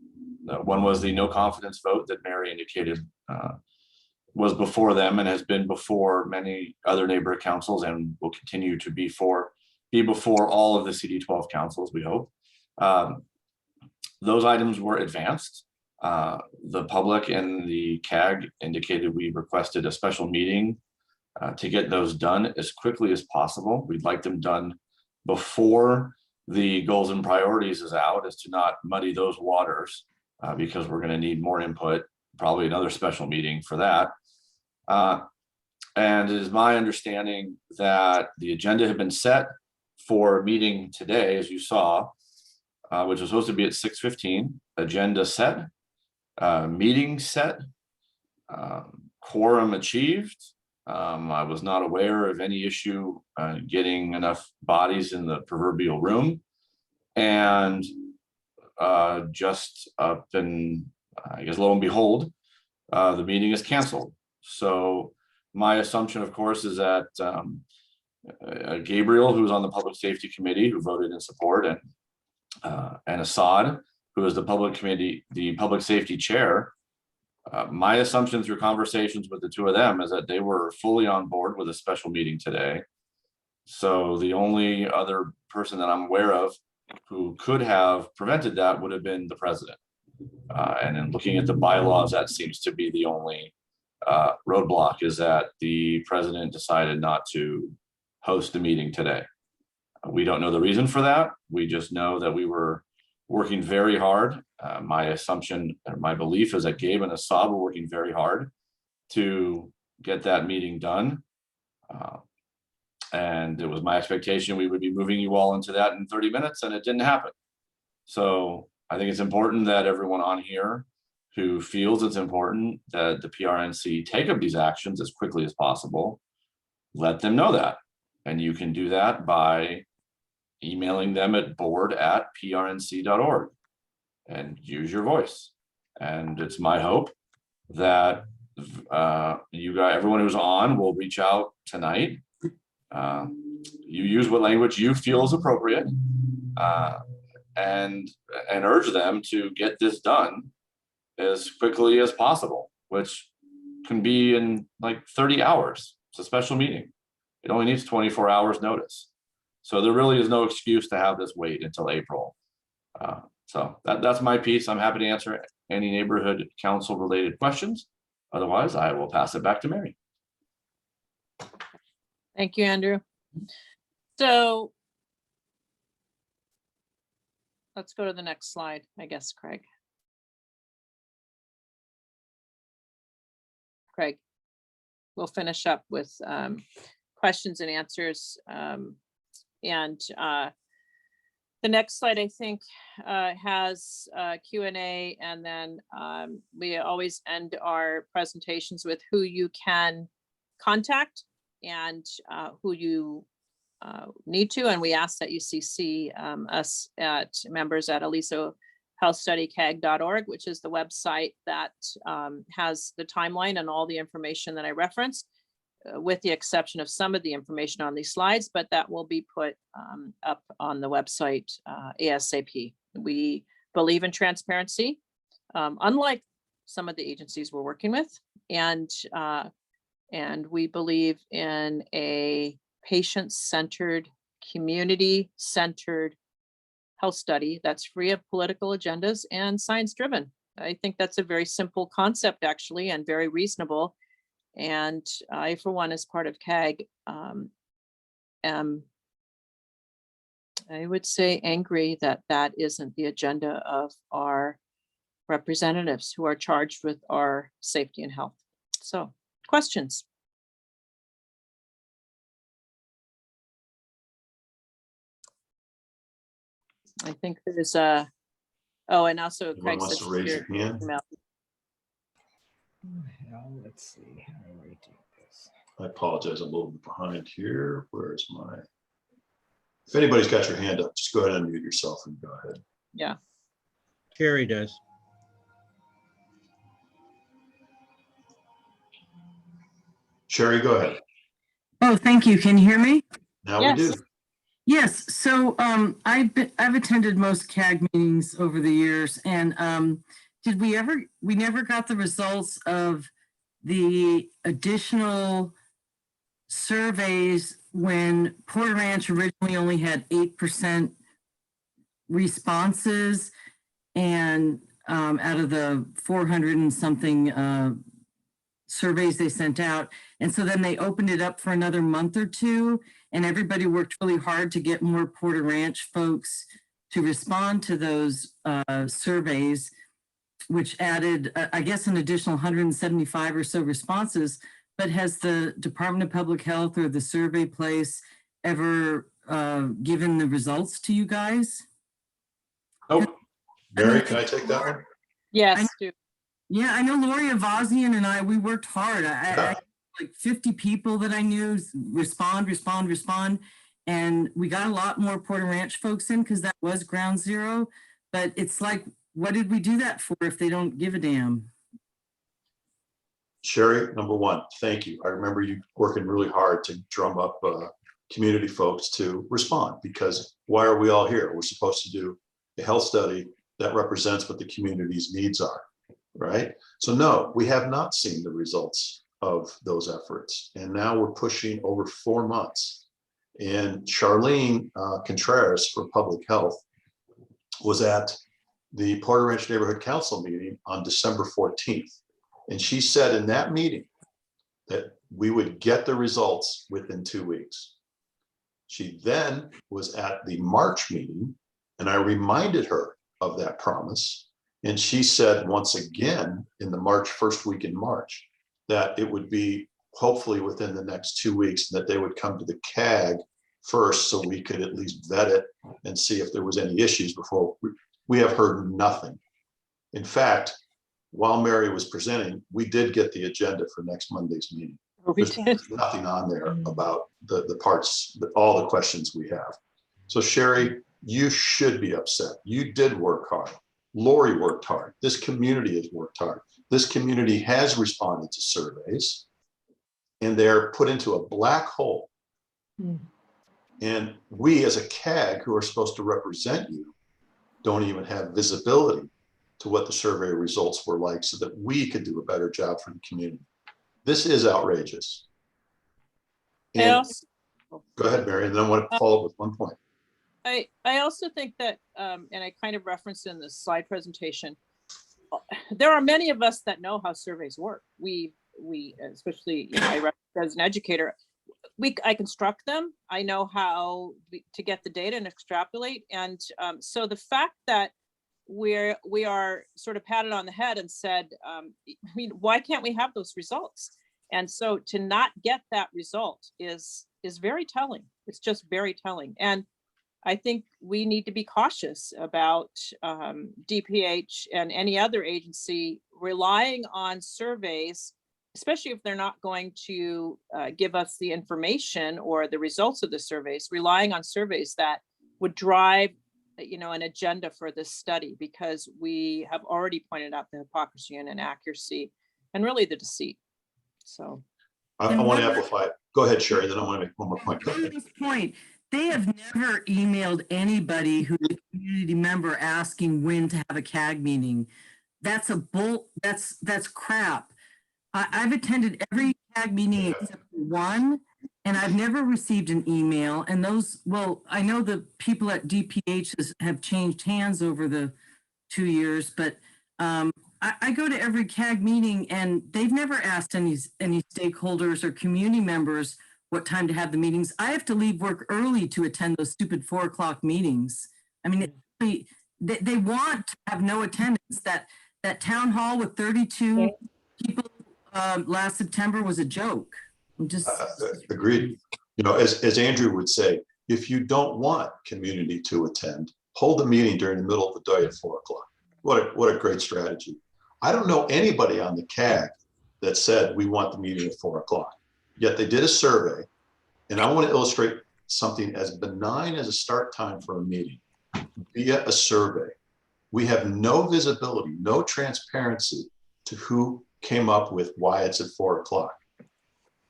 Speaker 3: was the no confidence vote that Mary indicated was before them and has been before many other neighborhood councils and will continue to be before all of the CD12 councils, we hope. Those items were advanced. The public and the CAG indicated we requested a special meeting to get those done as quickly as possible. We'd like them done before the goals and priorities is out, as to not muddy those waters, because we're going to need more input, probably another special meeting for that. And it is my understanding that the agenda had been set for a meeting today, as you saw, which was supposed to be at 6:15, agenda set, meeting set, quorum achieved. I was not aware of any issue getting enough bodies in the proverbial room, and just up and I guess lo and behold, the meeting is canceled. So my assumption, of course, is that Gabriel, who's on the public safety committee, who voted in support, and Assad, who is the public safety chair. My assumption through conversations with the 2 of them is that they were fully on board with a special meeting today. So the only other person that I'm aware of who could have prevented that would have been the president. And in looking at the bylaws, that seems to be the only roadblock, is that the president decided not to host the meeting today. We don't know the reason for that. We just know that we were working very hard. My assumption or my belief is that Gabe and Assad were working very hard to get that meeting done. And it was my expectation we would be moving you all into that in 30 minutes, and it didn't happen. So I think it's important that everyone on here who feels it's important that the PRNC take up these actions as quickly as possible, let them know that. And you can do that by emailing them at board@prnc.org. and use your voice. And it's my hope that you guys, everyone who's on, will reach out tonight. You use what language you feel is appropriate, and urge them to get this done as quickly as possible, which can be in like 30 hours. It's a special meeting. It only needs 24 hours notice. So there really is no excuse to have this wait until April. So that's my piece. I'm happy to answer any neighborhood council related questions. Otherwise, I will pass it back to Mary.
Speaker 2: Thank you, Andrew. So let's go to the next slide, I guess, Craig. We'll finish up with questions and answers. The next slide, I think, has Q&A, and then we always end our presentations with who you can contact and who you need to, and we ask that you CC us at members at alisohealthstudycag.org, which is the website that has the timeline and all the information that I referenced, with the exception of some of the information on these slides, but that will be put up on the website ASAP. We believe in transparency, unlike some of the agencies we're working with, and we believe in a patient-centered, community-centered health study that's free of political agendas and science-driven. I think that's a very simple concept, actually, and very reasonable. And I, for one, as part of CAG, am, I would say, angry that that isn't the agenda of our representatives who are charged with our safety and health. So, questions? I think there's a, oh, and also
Speaker 1: Anyone
Speaker 2: Craig
Speaker 1: wants
Speaker 2: said
Speaker 1: to raise your hand?
Speaker 4: Well, let's see. How do I do this?
Speaker 1: I apologize, I'm a little bit behind here. Where's my, if anybody's got your hand up, just go ahead and unmute yourself and go ahead.
Speaker 2: Yeah.
Speaker 4: Carrie does.
Speaker 1: Sherry, go ahead.
Speaker 5: Oh, thank you. Can you hear me?
Speaker 1: Now
Speaker 2: Yes.
Speaker 1: we do.
Speaker 5: Yes. So I've attended most CAG meetings over the years, and we never got the results of the additional surveys when Porter Ranch originally only had 8% responses, and out of the 400 and something surveys they sent out. And so then they opened it up for another month or two, and everybody worked really hard to get more Porter Ranch folks to respond to those surveys, which added, I guess, an additional 175 or so responses. But has the Department of Public Health or the survey place ever given the results to you guys?
Speaker 3: Nope.
Speaker 1: Mary, can I take that one?
Speaker 2: Yes. Do.
Speaker 5: Yeah, I know Lori Avazian and we worked hard. I like 50 people that I knew respond. And we got a lot more Porter Ranch folks in because that was ground zero. But it's like, what did we do that for if they don't give a damn?
Speaker 1: Sherry, number one, thank you. I remember you working really hard to drum up community folks to respond, because why are we all here? We're supposed to do a health study that represents what the community's needs are, right? So no, we have not seen the results of those efforts. And now we're pushing over 4 months. And Charlene Contreras for Public Health was at the Porter Ranch Neighborhood Council meeting on December 14th. And she said in that meeting that we would get the results within 2 weeks. She then was at the March meeting, and I reminded her of that promise. And she said once again in the first week in March, that it would be hopefully within the next 2 weeks, that they would come to the CAG first so we could at least vet it and see if there was any issues before. We have heard nothing. In fact, while Mary was presenting, we did get the agenda for next Monday's meeting. There's nothing on there about the parts, all the questions we have. So Sherry, you should be upset. You did work hard. Lori worked hard. This community has worked hard. This community has responded to surveys, and they're put into a black hole. And we as a CAG, who are supposed to represent you, don't even have visibility to what the survey results were like so that we could do a better job for the community. This is outrageous.
Speaker 2: I
Speaker 1: And
Speaker 2: also,
Speaker 1: go ahead, Mary, and then I want to follow up with one point.
Speaker 2: I also think that, and I kind of referenced in the slide presentation, there are many of us that know how surveys work. We especially, you know, I as an educator, I construct them. I know how to get the data and extrapolate. And so the fact that we are sort of patted on the head and said, I mean, why can't we have those results? And so to not get that result is very telling. It's just very telling. And I think we need to be cautious about DPH and any other agency relying on surveys, especially if they're not going to give us the information or the results of the surveys, relying on surveys that would drive, you know, an agenda for this study, because we have already pointed out the hypocrisy and inaccuracy and really the deceit. So
Speaker 1: I want to amplify it. Go ahead, Sherry, then I want to make one more point. Go ahead.
Speaker 5: This point, they have never emailed anybody who's a community member asking when to have a CAG meeting. That's that's crap. I've attended every CAG meeting except one, and I've never received an email. And those, well, I know the people at DPH have changed hands over the 2 years, but I go to every CAG meeting and they've never asked any stakeholders or community members what time to have the meetings. I have to leave work early to attend those stupid 4 o'clock meetings. I mean, they want to have no attendance. That town hall with 32 people last September was a joke. I'm just
Speaker 1: Agreed. You know, as Andrew would say, if you don't want community to attend, hold the meeting during the middle of the day at 4 o'clock. What a great strategy. I don't know anybody on the CAG that said we want the meeting at 4 o'clock. Yet they did a survey, and I want to illustrate something as benign as a start time for a meeting via a survey. We have no visibility, no transparency to who came up with why it's at 4 o'clock.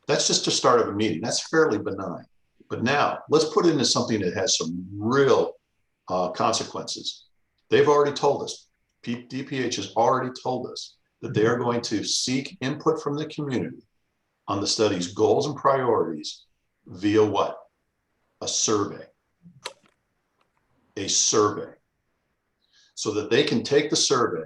Speaker 1: That's just the start of a meeting. That's fairly benign. But now let's put it into something that has some real consequences. They've already told us, DPH has already told us that they are going to seek input from the community on the study's goals and priorities via what? A survey. A survey. So that they can take the survey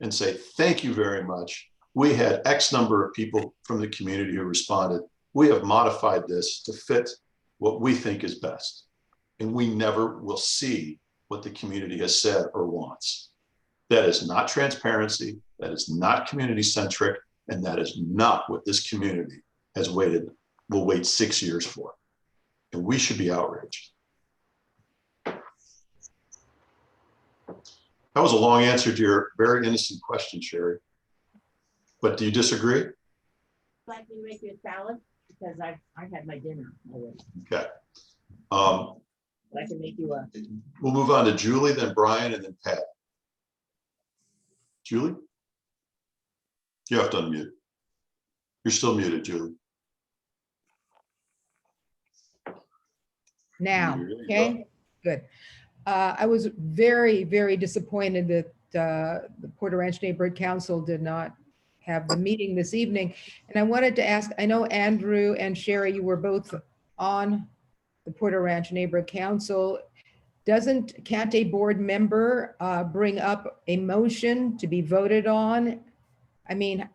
Speaker 1: and say, thank you very much. We had X number of people from the community who responded. We have modified this to fit what we think is best. And we never will see what the community has said or wants. That is not transparency. That is not community centric. And that is not what this community will wait 6 years for. And we should be outraged. That was a long answer to your very innocent question, Sherry. But do you disagree?
Speaker 6: Like me make you a salad because I had my dinner already.
Speaker 1: Okay.
Speaker 6: But I can make you a.
Speaker 1: We'll move on to Julie, then Brian, and then Pat. Julie? You have to unmute. You're still muted, Julie.
Speaker 7: Now,
Speaker 1: There you
Speaker 7: okay, good. I was very, very disappointed that the Porter Ranch Neighborhood Council did not have the meeting this evening. And I wanted to ask, I know Andrew and Sherry, you were both on the Porter Ranch Neighborhood Council. Can't a board member bring up a motion to be voted on? I mean,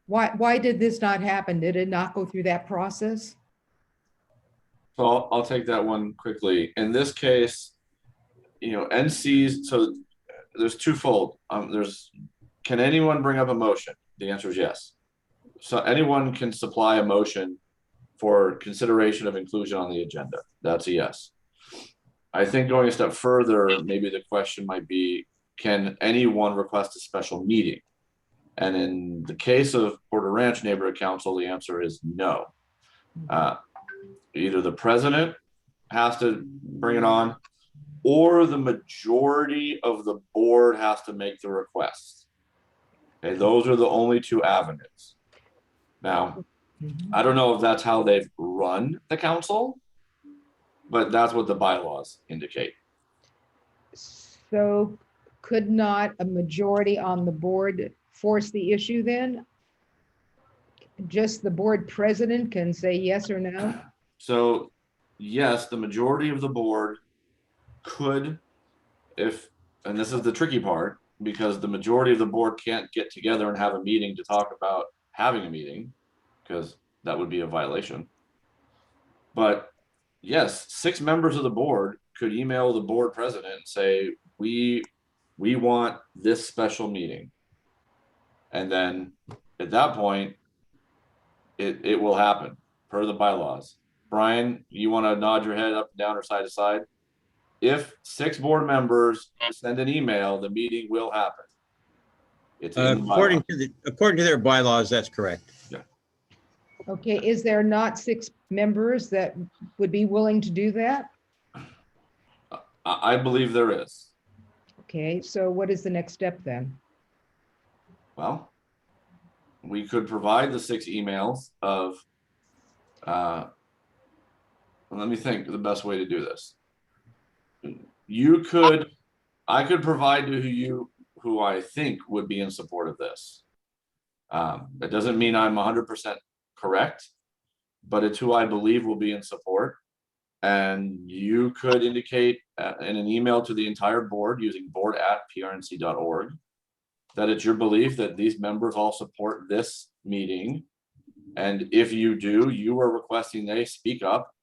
Speaker 7: why did this not happen? Did it not go through that process?
Speaker 3: So I'll take that one quickly. In this case, you know, NCs, so there's twofold. Can anyone bring up a motion? The answer is yes. So anyone can supply a motion for consideration of inclusion on the agenda. That's a yes. I think going a step further, maybe the question might be, can anyone request a special meeting? And in the case of Porter Ranch Neighborhood Council, the answer is no. Either the president has to bring it on, or the majority of the board has to make the request. Okay, those are the only two avenues. Now,
Speaker 7: Mhm.
Speaker 3: I don't know if that's how they've run the council, but that's what the bylaws indicate.
Speaker 7: So could not a majority on the board force the issue then? Just the board president can say yes or no?
Speaker 3: So yes, the majority of the board could, if, and this is the tricky part, because the majority of the board can't get together and have a meeting to talk about having a meeting, because that would be a violation. But yes, 6 members of the board could email the board president and say, we want this special meeting. And then at that point, it will happen per the bylaws. Brian, you want to nod your head up and down or side to side? If 6 board members send an email, the meeting will happen. It's in the bylaws.
Speaker 4: According to their bylaws, that's correct.
Speaker 7: Okay, is there not 6 members that would be willing to do that?
Speaker 3: I believe there is.
Speaker 7: Okay, so what is the next step then?
Speaker 3: Well, we could provide the 6 emails of, let me think the best way to do this. I could provide to who I think would be in support of this. That doesn't mean I'm 100% correct, but it's who I believe will be in support. And you could indicate in an email to the entire board using board@prnc.org that it's your belief that these members all support this meeting. And if you do, you are requesting they speak up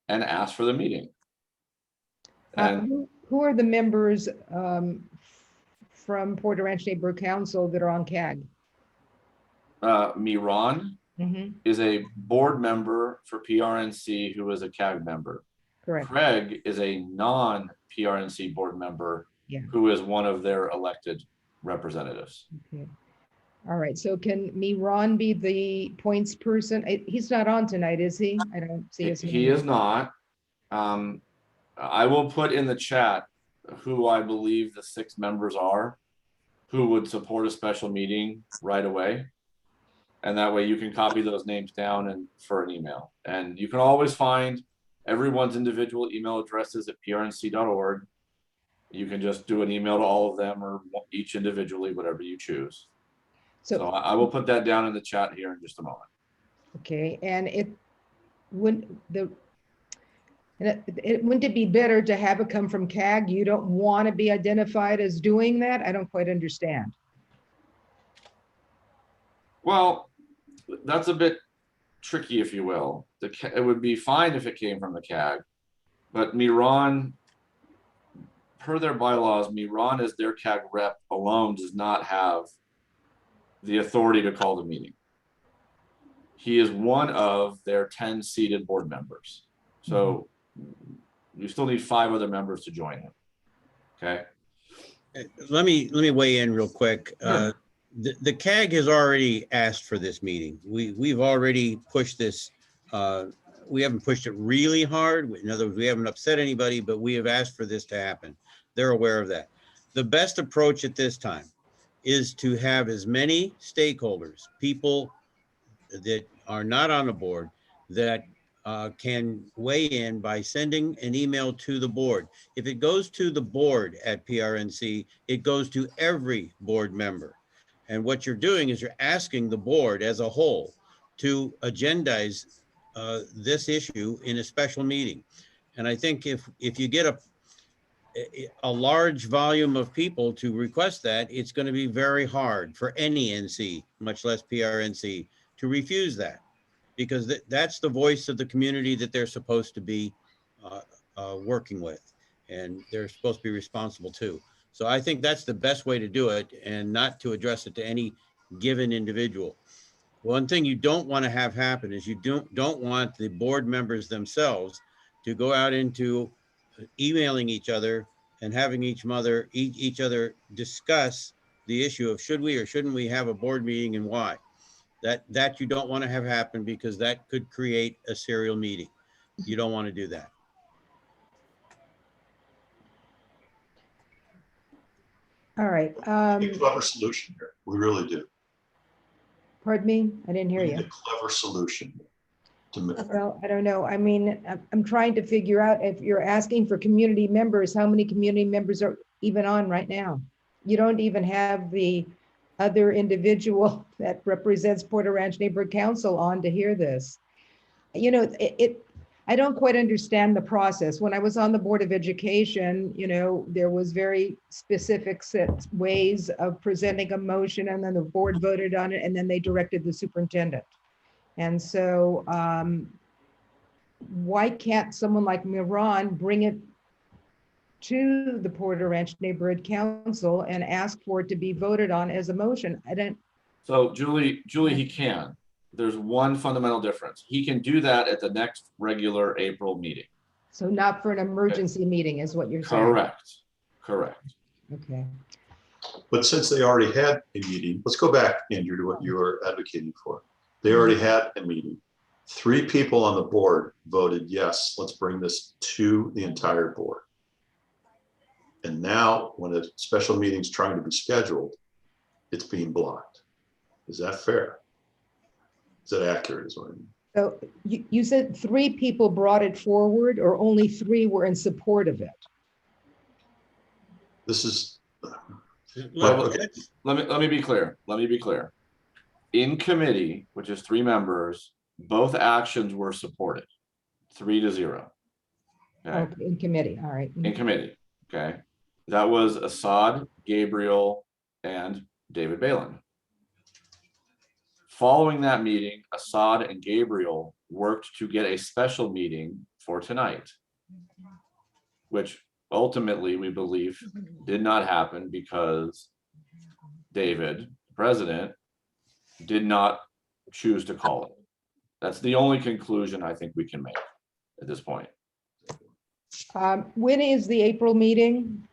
Speaker 3: and ask for the meeting. And
Speaker 7: Who are the members from Porter Ranch Neighborhood Council that are on CAG?
Speaker 3: Miran
Speaker 7: Mhm,
Speaker 3: is a board member for PRNC who is a CAG member.
Speaker 7: correct.
Speaker 3: Craig is a non-PRNC board member
Speaker 7: Yeah.
Speaker 3: who is one of their elected representatives.
Speaker 7: Okay. All right, so can Ron be the points person? He's not on tonight, is he? I don't see his name.
Speaker 3: He is not. I will put in the chat who I believe the 6 members are who would support a special meeting right away. And that way you can copy those names down and for an email. And you can always find everyone's individual email addresses at prnc.org. You can just do an email to all of them or each individually, whatever you choose. So
Speaker 7: So,
Speaker 3: I will put that down in the chat here in just a moment.
Speaker 7: okay, and wouldn't it be better to have it come from CAG? You don't want to be identified as doing that? I don't quite understand.
Speaker 3: Well, that's a bit tricky, if you will. It would be fine if it came from the CAG, but Miran, per their bylaws, Miran as their CAG rep alone does not have the authority to call the meeting. He is one of their 10 seated board members. So you still need 5 other members to join him. Okay.
Speaker 4: Let me weigh in real quick.
Speaker 3: Sure.
Speaker 4: The CAG has already asked for this meeting. We've already pushed this. We haven't pushed it really hard. In other words, we haven't upset anybody, but we have asked for this to happen. They're aware of that. The best approach at this time is to have as many stakeholders, people that are not on the board, that can weigh in by sending an email to the board. If it goes to the board at PRNC, it goes to every board member. And what you're doing is you're asking the board as a whole to agendize this issue in a special meeting. And I think if you get a large volume of people to request that, it's going to be very hard for any NC, much less PRNC, to refuse that, because that's the voice of the community that they're supposed to be working with, and they're supposed to be responsible too. So I think that's the best way to do it, and not to address it to any given individual. One thing you don't want to have happen is you don't want the board members themselves to go out into emailing each other and having each other discuss the issue of should we or shouldn't we have a board meeting and why. That you don't want to have happen, because that could create a serial meeting. You don't want to do that.
Speaker 7: All right.
Speaker 1: A clever solution here. We really do.
Speaker 7: Pardon me? I didn't hear
Speaker 1: We need
Speaker 7: you.
Speaker 1: a clever solution to
Speaker 7: Well, I don't know. I mean, I'm trying to figure out if you're asking for community members, how many community members are even on right now? You don't even have the other individual that represents Porter Ranch Neighborhood Council on to hear this. You know, I don't quite understand the process. When I was on the Board of Education, you know, there was very specific set ways of presenting a motion, and then the board voted on it, and then they directed the superintendent. And so why can't someone like Miran bring it to the Porter Ranch Neighborhood Council and ask for it to be voted on as a motion? I don't,
Speaker 3: So Julie, he can. There's one fundamental difference. He can do that at the next regular April meeting.
Speaker 7: so not for an emergency meeting is what you're saying?
Speaker 3: Correct, correct.
Speaker 7: Okay.
Speaker 1: But since they already had a meeting, let's go back, Andrew, to what you were advocating for. They already had a meeting. 3 people on the board voted, yes, let's bring this to the entire board. And now when a special meeting is trying to be scheduled, it's being blocked. Is that fair? Is that accurate is what I mean?
Speaker 7: So you said 3 people brought it forward, or only 3 were in support of it?
Speaker 1: This is,
Speaker 4: Let's-
Speaker 3: Let me be clear. Let me be clear. In committee, which is 3 members, both actions were supported, 3-0. Okay,
Speaker 7: Okay, in committee, all right.
Speaker 3: in committee, okay? That was Assad, Gabriel, and David Balin. Following that meeting, Assad and Gabriel worked to get a special meeting for tonight, which ultimately we believe did not happen because David, the president, did not choose to call it. That's the only conclusion I think we can make at this point.
Speaker 7: When is the April meeting?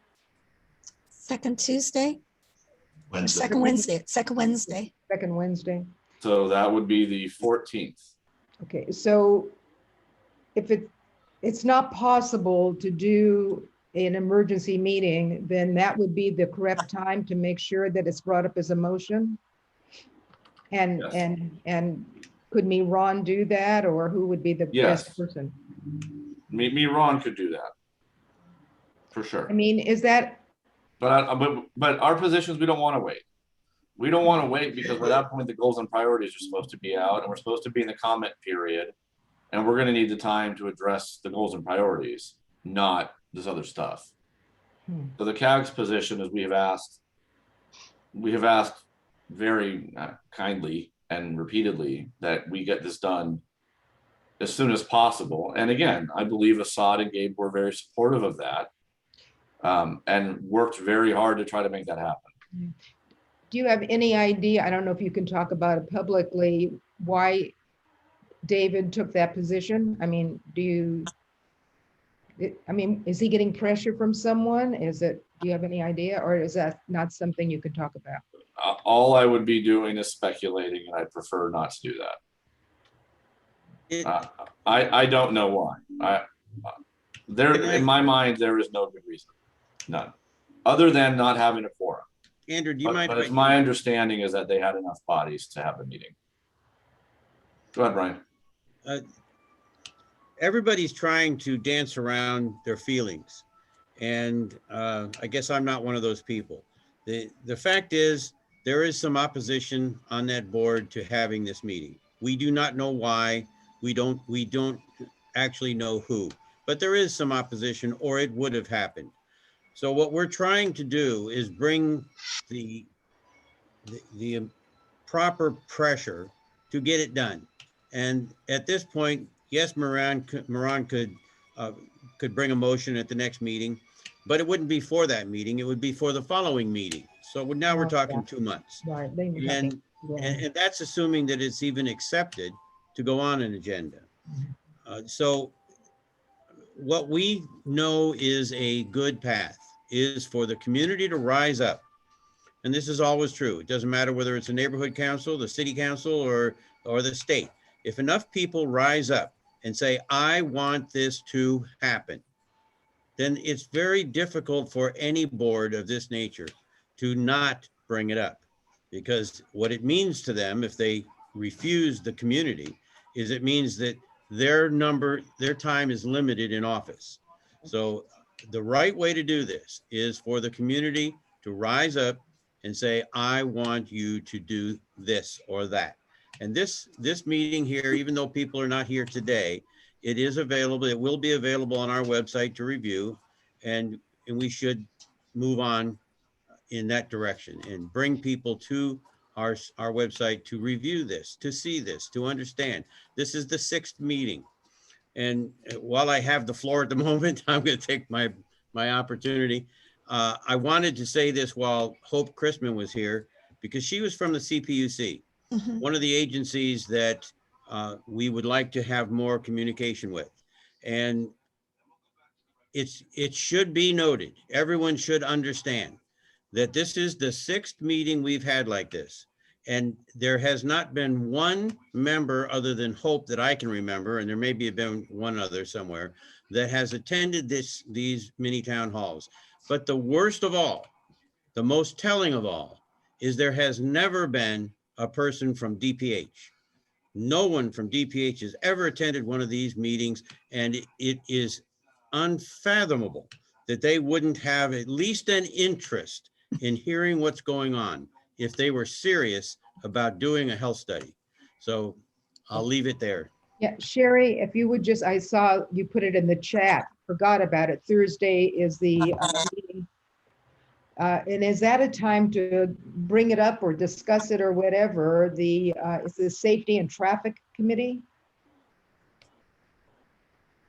Speaker 8: Second Tuesday, or
Speaker 1: Wednesday.
Speaker 8: second Wednesday, second Wednesday.
Speaker 7: Second Wednesday?
Speaker 3: So that would be the 14th.
Speaker 7: Okay, so if it's not possible to do an emergency meeting, then that would be the correct time to make sure that it's brought up as a motion? And,
Speaker 3: Yes.
Speaker 7: and could me, Ron, do that, or who would be the
Speaker 3: Yes.
Speaker 7: best person?
Speaker 3: Me, Ron could do that. For sure.
Speaker 7: I mean, is that,
Speaker 3: But our positions, we don't want to wait. We don't want to wait because by that point, the goals and priorities are supposed to be out and we're supposed to be in the comment period. And we're going to need the time to address the goals and priorities, not this other stuff. So the CAG's position is we have asked very kindly and repeatedly that we get this done as soon as possible. And again, I believe Assad and Gabe were very supportive of that and worked very hard to try to make that happen.
Speaker 7: do you have any idea, I don't know if you can talk about it publicly, why David took that position? I mean, is he getting pressure from someone? Do you have any idea, or is that not something you can talk about?
Speaker 3: All I would be doing is speculating, and I prefer not to do that. I don't know why. In my mind, there is no good reason, none, other than not having a quorum.
Speaker 4: Andrew, do you mind?
Speaker 3: But
Speaker 4: if
Speaker 3: it's
Speaker 4: I-
Speaker 3: my understanding is that they had enough bodies to have a meeting. Go ahead, Brian.
Speaker 4: Everybody's trying to dance around their feelings. And I guess I'm not one of those people. The fact is, there is some opposition on that board to having this meeting. We do not know why. We don't actually know who, but there is some opposition, or it would have happened. So what we're trying to do is bring the proper pressure to get it done. And at this point, yes, Moran could bring a motion at the next meeting, but it wouldn't be for that meeting. It would be for the following meeting. So now we're talking 2 months.
Speaker 7: Right. they were
Speaker 4: And,
Speaker 7: talking- yeah.
Speaker 4: and that's assuming that it's even accepted to go on an agenda. So what we know is a good path is for the community to rise up. And this is always true. It doesn't matter whether it's a neighborhood council, the city council, or the state. If enough people rise up and say, I want this to happen, then it's very difficult for any board of this nature to not bring it up. Because what it means to them, if they refuse the community, is it means that their time is limited in office. So the right way to do this is for the community to rise up and say, I want you to do this or that. And this meeting here, even though people are not here today, it is available. It will be available on our website to review, and we should move on in that direction and bring people to our website to review this, to see this, to understand. This is the 6th meeting. And while I have the floor at the moment, I'm going to take my opportunity. I wanted to say this while Hope Chrisman was here, because she was from the CPUC,
Speaker 8: Mhm.
Speaker 4: one of the agencies that we would like to have more communication with. And it should be noted, everyone should understand that this is the 6th meeting we've had like this. And there has not been one member other than Hope that I can remember, and there may have been one other somewhere, that has attended these mini town halls. But the worst of all, the most telling of all, is there has never been a person from DPH. No one from DPH has ever attended one of these meetings, and it is unfathomable that they wouldn't have at least an interest in hearing what's going on if they were serious about doing a health study. So I'll leave it there.
Speaker 7: Yeah, Sherry, if you would just, I saw you put it in the chat, forgot about it. Thursday is the meeting. And is that a time to bring it up or discuss it or whatever? Is the Safety and Traffic Committee?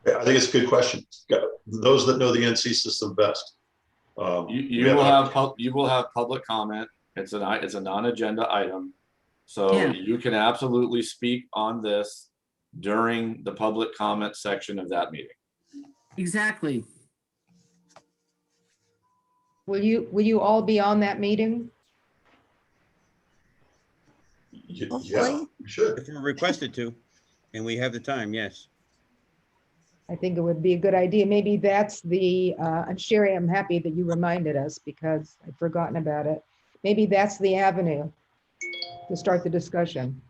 Speaker 1: Yeah, I think it's a good question. Those that know the NC system best.
Speaker 3: You will have public comment. It's a non-agenda item. So
Speaker 5: Yeah.
Speaker 3: you can absolutely speak on this during the public comment section of that meeting.
Speaker 5: Exactly.
Speaker 7: Will you all be on that meeting?
Speaker 1: Yeah,
Speaker 8: Hopefully.
Speaker 1: we should.
Speaker 4: If we're requested to, and we have the time, yes.
Speaker 7: I think it would be a good idea. Maybe that's and Sherry, I'm happy that you reminded us because I'd forgotten about it. Maybe that's the avenue to start the discussion.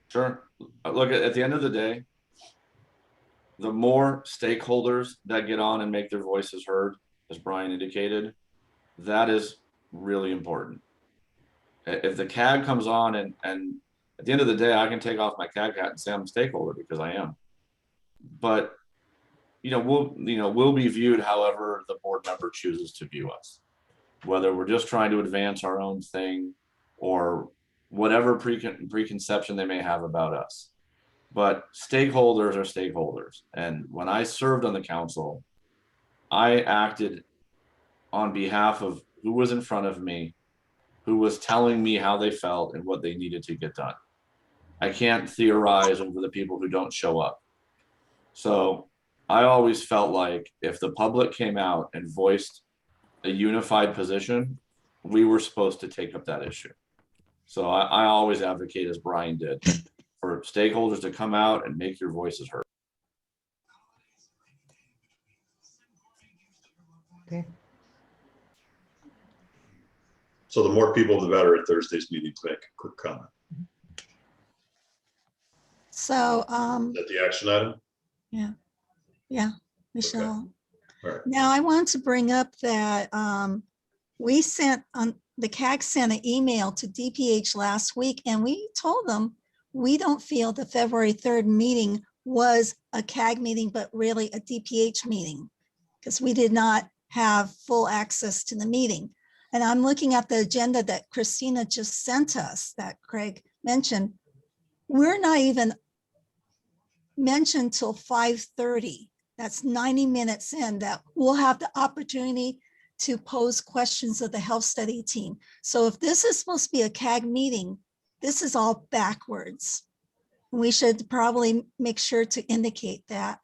Speaker 3: Sure. Look, at the end of the day, the more stakeholders that get on and make their voices heard, as Brian indicated, that is really important. If the CAG comes on and at the end of the day, I can take off my CAG hat and say I'm a stakeholder because I am. But we'll be viewed however the board member chooses to view us, whether we're just trying to advance our own thing or whatever preconception they may have about us. But stakeholders are stakeholders. And when I served on the council, I acted on behalf of who was in front of me, who was telling me how they felt and what they needed to get done. I can't theorize over the people who don't show up. So I always felt like if the public came out and voiced a unified position, we were supposed to take up that issue. So I always advocate, as Brian did, for stakeholders to come out and make your voices heard.
Speaker 7: Okay.
Speaker 1: So the more people, the better at Thursday's meeting to make a quick comment.
Speaker 8: So,
Speaker 1: Is that the action item?
Speaker 8: yeah, Michelle.
Speaker 1: All right.
Speaker 8: Now I want to bring up that the CAG sent an email to DPH last week and we told them we don't feel the February 3rd meeting was a CAG meeting, but really a DPH meeting because we did not have full access to the meeting. And I'm looking at the agenda that Christina just sent us that Craig mentioned. We're not even mentioned till 5:30. That's 90 minutes in that we'll have the opportunity to pose questions of the health study team. So if this is supposed to be a CAG meeting, this is all backwards. We should probably make sure to indicate that.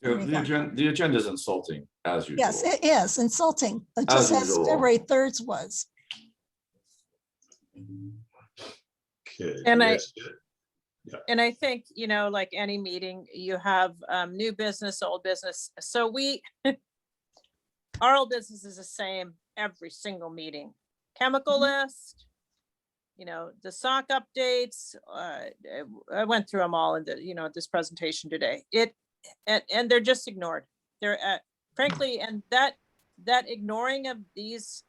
Speaker 3: The agenda is insulting as usual.
Speaker 8: Yes, it is insulting, just as
Speaker 3: usual.
Speaker 8: February 3rd was.
Speaker 1: Okay.
Speaker 2: And
Speaker 1: you guys good?
Speaker 2: And I think, like any meeting, you have new business, old business. So our old business is the same every single meeting. Chemical list, the SOC updates. I went through them all in this presentation today. And they're just ignored. They're frankly, and that ignoring of these,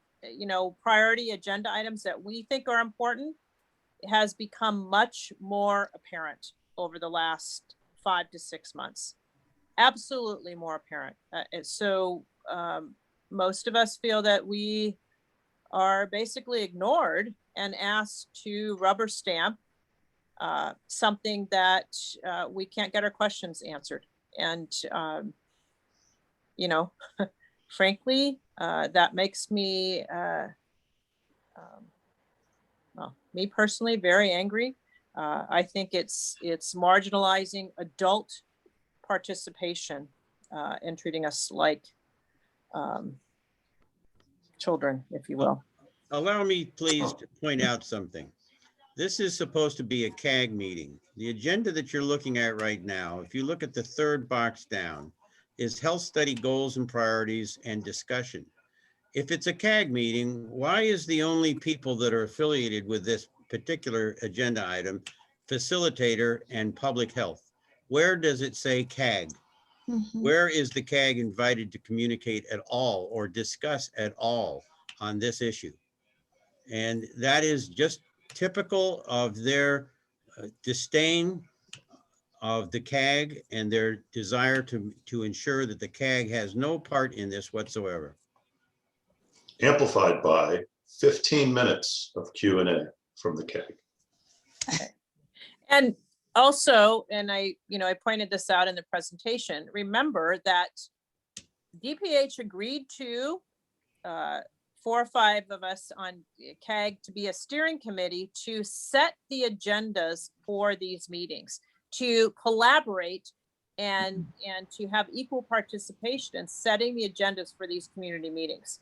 Speaker 2: priority agenda items that we think are important has become much more apparent over the last 5 to 6 months. Absolutely more apparent. So most of us feel that we are basically ignored and asked to rubber stamp something that we can't get our questions answered. And, frankly, that makes me, me personally, very angry. I think it's marginalizing adult participation and treating us like children, if you will.
Speaker 4: Allow me, please, to point out something. This is supposed to be a CAG meeting. The agenda that you're looking at right now, if you look at the third box down, is health study goals and priorities and discussion. If it's a CAG meeting, why is the only people that are affiliated with this particular agenda item facilitator and public health? Where does it say CAG?
Speaker 8: Mhm.
Speaker 4: Where is the CAG invited to communicate at all or discuss at all on this issue? And that is just typical of their disdain of the CAG and their desire to ensure that the CAG has no part in this whatsoever.
Speaker 1: Amplified by 15 minutes of Q&A from the CAG.
Speaker 2: And also, and I pointed this out in the presentation, remember that DPH agreed to 4 or 5 of us on CAG to be a steering committee to set the agendas for these meetings, to collaborate and to have equal participation in setting the agendas for these community meetings.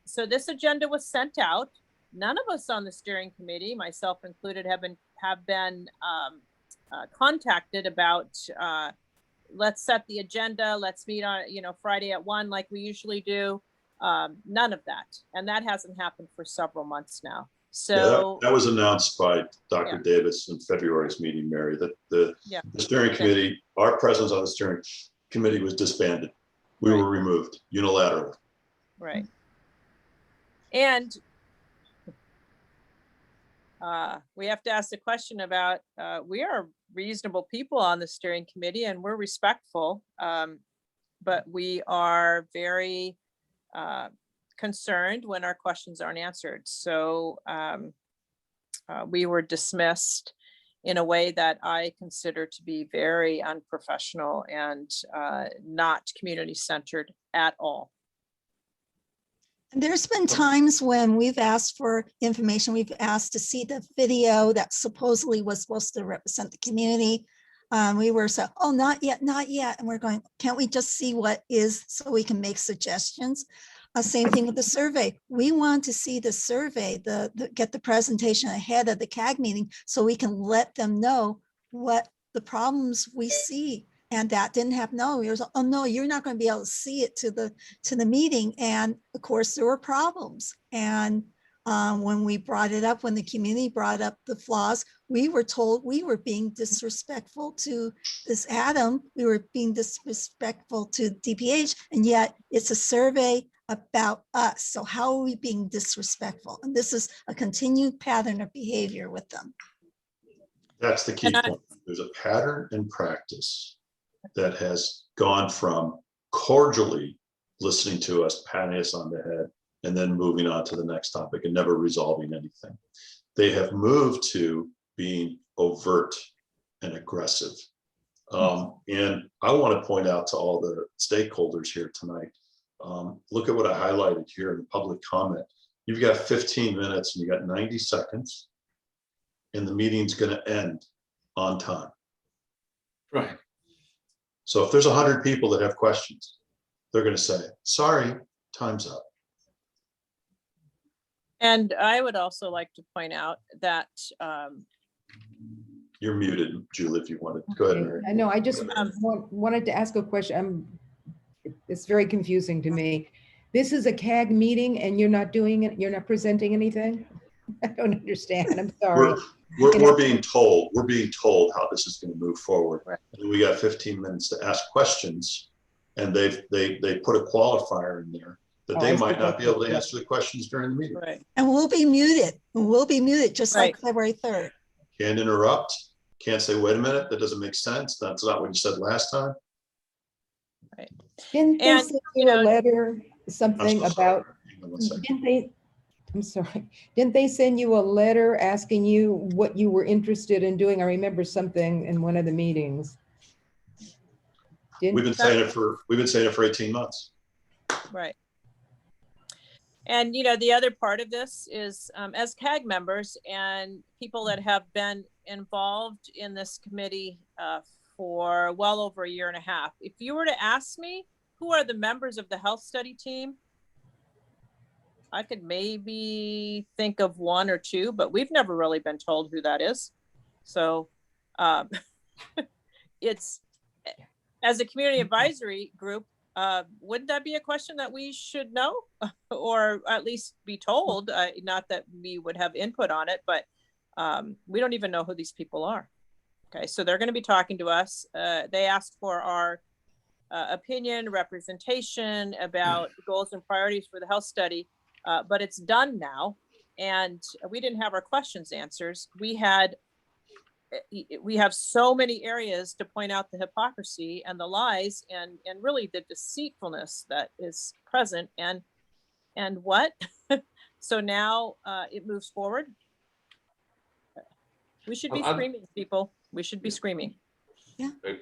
Speaker 2: So this agenda was sent out. None of us on the steering committee, myself included, have been contacted about let's set the agenda. Let's meet on Friday at 1 like we usually do. None of that, and that hasn't happened for several months now. So
Speaker 1: that was announced by Dr. Davis in February's meeting, Mary, that the steering committee, our presence on the steering committee was disbanded. We were removed unilaterally.
Speaker 2: Right. And we have to ask the question about, we are reasonable people on the steering committee and we're respectful, but we are very concerned when our questions aren't answered. So we were dismissed in a way that I consider to be very unprofessional and not community-centered at all.
Speaker 8: There's been times when we've asked for information. We've asked to see the video that supposedly was supposed to represent the community. We were so, oh, not yet, not yet. And we're going, can't we just see what is so we can make suggestions? Same thing with the survey. We want to see the survey, get the presentation ahead of the CAG meeting so we can let them know what the problems we see. And that didn't happen. No, we were, oh no, you're not going to be able to see it to the meeting. And of course there were problems. And when we brought it up, when the community brought up the flaws, we were told we were being disrespectful to this Adam. We were being disrespectful to DPH, and yet it's a survey about us. So how are we being disrespectful? And this is a continued pattern of behavior with them.
Speaker 1: That's the key point. There's a pattern and practice that has gone from cordially listening to us, patting us on the head, and then moving on to the next topic and never resolving anything. They have moved to being overt and aggressive. And I want to point out to all the stakeholders here tonight, look at what I highlighted here in the public comment. You've got 15 minutes and you got 90 seconds and the meeting's going to end on time.
Speaker 3: Right.
Speaker 1: So if there's 100 people that have questions, they're going to say, sorry, time's up.
Speaker 2: And I would also like to point out that
Speaker 1: You're muted, Julie, if you wanted. Go ahead, Mary.
Speaker 7: I know, I just wanted to ask a question. It's very confusing to me. This is a CAG meeting and you're not doing it, you're not presenting anything? I don't understand, I'm sorry.
Speaker 1: We're being told how this is going to move forward.
Speaker 2: Right.
Speaker 1: And we got 15 minutes to ask questions, and they put a qualifier in there that
Speaker 7: Oh,
Speaker 1: they
Speaker 7: I
Speaker 1: might
Speaker 7: see.
Speaker 1: not be able to answer the questions during the meeting.
Speaker 2: Right.
Speaker 8: And we'll be muted. We'll be muted just like February 3rd.
Speaker 1: Can't interrupt. Can't say, wait a minute, that doesn't make sense. That's not what you said last time.
Speaker 7: Didn't they
Speaker 2: And,
Speaker 7: send
Speaker 2: you
Speaker 7: you a
Speaker 2: know-
Speaker 7: letter, something
Speaker 1: I'm so sorry.
Speaker 7: about,
Speaker 1: Hang on one second.
Speaker 7: I'm sorry, didn't they send you a letter asking you what you were interested in doing? I remember something in one of the meetings.
Speaker 1: We've been
Speaker 7: Didn't,
Speaker 1: saying it for 18 months.
Speaker 2: Right. And, you know, the other part of this is, as CAG members and people that have been involved in this committee for well over a year and a half, if you were to ask me, who are the members of the health study team? I could maybe think of one or two, but we've never really been told who that is. So it's, as a community advisory group, wouldn't that be a question that we should know or at least be told? Not that we would have input on it, but we don't even know who these people are. Okay, so they're going to be talking to us. They asked for our opinion, representation about the goals and priorities for the health study, but it's done now. And we didn't have our questions answers. We have so many areas to point out the hypocrisy and the lies and really the deceitfulness that is present and what. So now it moves forward. We should be screaming, people. We should be screaming.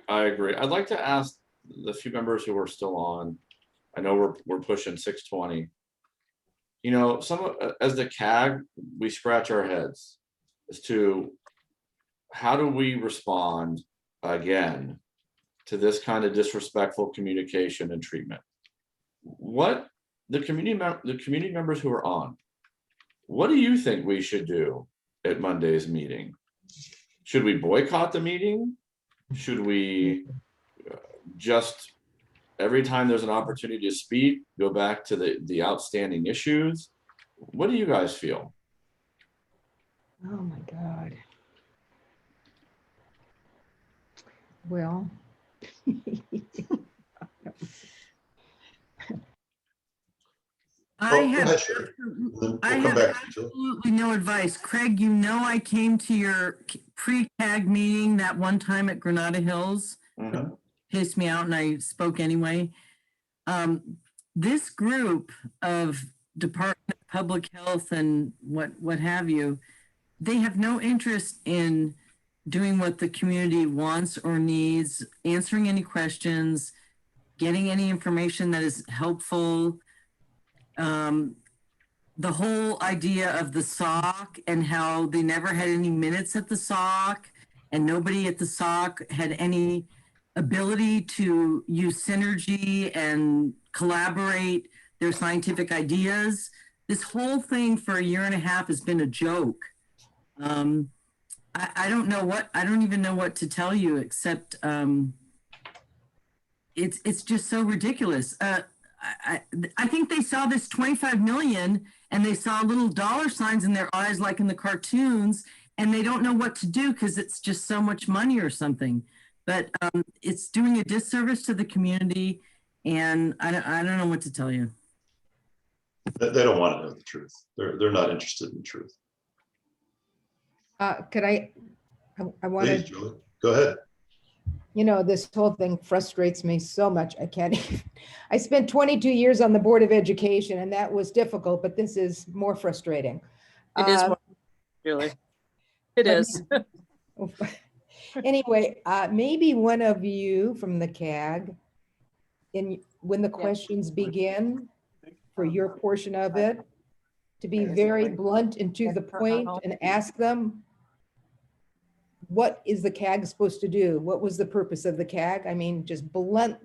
Speaker 3: I agree. I'd like to ask the few members who are still on. I know we're pushing 6:20. You know, as the CAG, we scratch our heads as to how do we respond again to this kind of disrespectful communication and treatment? What the community members who are on, what do you think we should do at Monday's meeting? Should we boycott the meeting? Should we just every time there's an opportunity to speak, go back to the outstanding issues? What do you guys feel?
Speaker 7: oh my God. Well.
Speaker 5: I
Speaker 1: Go
Speaker 5: have
Speaker 1: ahead, Sherry. Then
Speaker 5: I
Speaker 1: we'll come
Speaker 5: have
Speaker 1: back to you, Julie.
Speaker 5: absolutely no advice. Craig, you know, I came to your pre-CAG meeting that one time at Granada Hills.
Speaker 3: Mhm.
Speaker 5: Pissed me out and I spoke anyway. This group of Department of Public Health and what have you, they have no interest in doing what the community wants or needs, answering any questions, getting any information that is helpful. The whole idea of the SOC and how they never had any minutes at the SOC and nobody at the SOC had any ability to use synergy and collaborate their scientific ideas. This whole thing for a year and a half has been a joke. I don't even know what to tell you except it's just so ridiculous. I think they saw this 25 million and they saw little dollar signs in their eyes like in the cartoons and they don't know what to do because it's just so much money or something. But it's doing a disservice to the community and I don't know what to tell you.
Speaker 1: They don't want to know the truth. They're not interested in the truth.
Speaker 7: Could I want
Speaker 1: Please,
Speaker 7: to,
Speaker 1: Julie, go ahead.
Speaker 7: you know, this whole thing frustrates me so much. I can't even, I spent 22 years on the Board of Education and that was difficult, but this is more frustrating.
Speaker 2: It is more, Julie. It
Speaker 7: but-
Speaker 2: is.
Speaker 7: Anyway, maybe one of you from the CAG, when the questions begin for your portion of it, to be very blunt and to the point and ask them, what is the CAG supposed to do? What was the purpose of the CAG? I mean, just blunt,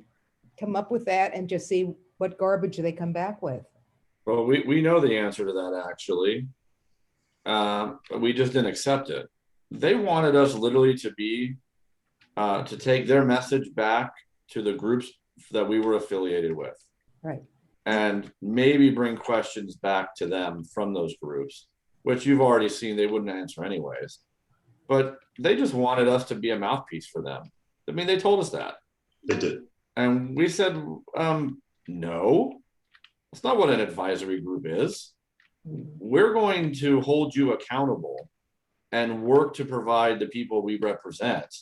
Speaker 7: come up with that and just see what garbage they come back with.
Speaker 3: Well, we know the answer to that actually. We just didn't accept it. they wanted us literally to be, to take their message back to the groups that we were affiliated with.
Speaker 7: Right.
Speaker 3: And maybe bring questions back to them from those groups, which you've already seen they wouldn't answer anyways. But they just wanted us to be a mouthpiece for them. I mean, they told us that.
Speaker 1: They did.
Speaker 3: And we said, no, that's not what an advisory group is. We're going to hold you accountable and work to provide the people we represent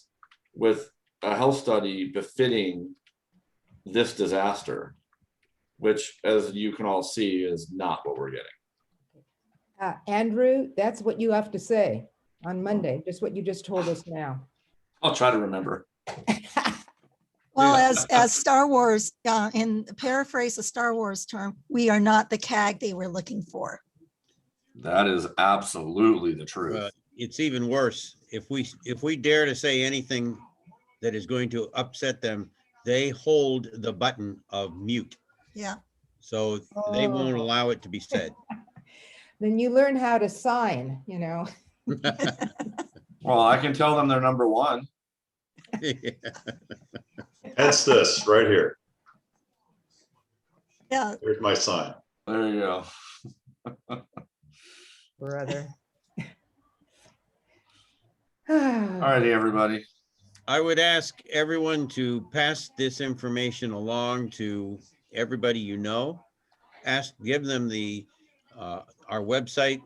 Speaker 3: with a health study befitting this disaster, which, as you can all see, is not what we're getting.
Speaker 7: Andrew, that's what you have to say on Monday, just what you just told us now.
Speaker 3: I'll try to remember.
Speaker 8: Well, as Star Wars, in paraphrase a Star Wars term, we are not the CAG they were looking for.
Speaker 3: That is absolutely the truth.
Speaker 4: It's even worse. If we dare to say anything that is going to upset them, they hold the button of mute.
Speaker 8: Yeah.
Speaker 4: So they won't allow it to be said.
Speaker 7: Then you learn how to sign, you know.
Speaker 3: Well, I can tell them they're number one.
Speaker 1: Hence this right here.
Speaker 8: Yeah.
Speaker 1: Here's my sign.
Speaker 3: There you go.
Speaker 7: Brother.
Speaker 3: All righty, everybody.
Speaker 4: I would ask everyone to pass this information along to everybody you know. Give them our website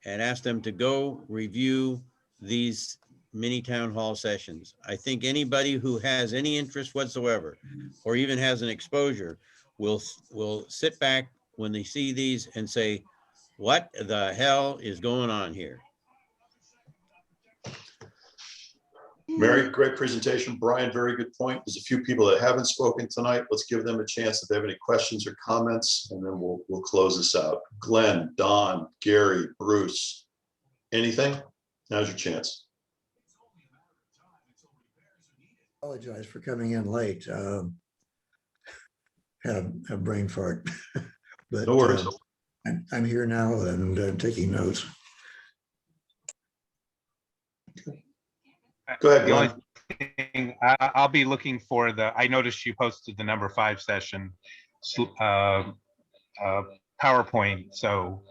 Speaker 4: and ask them to go review these mini town hall sessions. I think anybody who has any interest whatsoever, or even has an exposure, will sit back when they see these and say, what the hell is going on here?
Speaker 1: Mary, great presentation. Brian, very good point. There's a few people that haven't spoken tonight. Let's give them a chance if they have any questions or comments, and then we'll close this out. Glenn, Don, Gary, Bruce, anything? Now's your chance.
Speaker 9: Apologize for coming in late. Had a brain fart, but
Speaker 1: No worries.
Speaker 9: I'm here now and taking notes.
Speaker 1: Go ahead,
Speaker 10: The only
Speaker 1: Glenn.
Speaker 10: thing, I'll be looking for I noticed you posted the number 5 session PowerPoint. So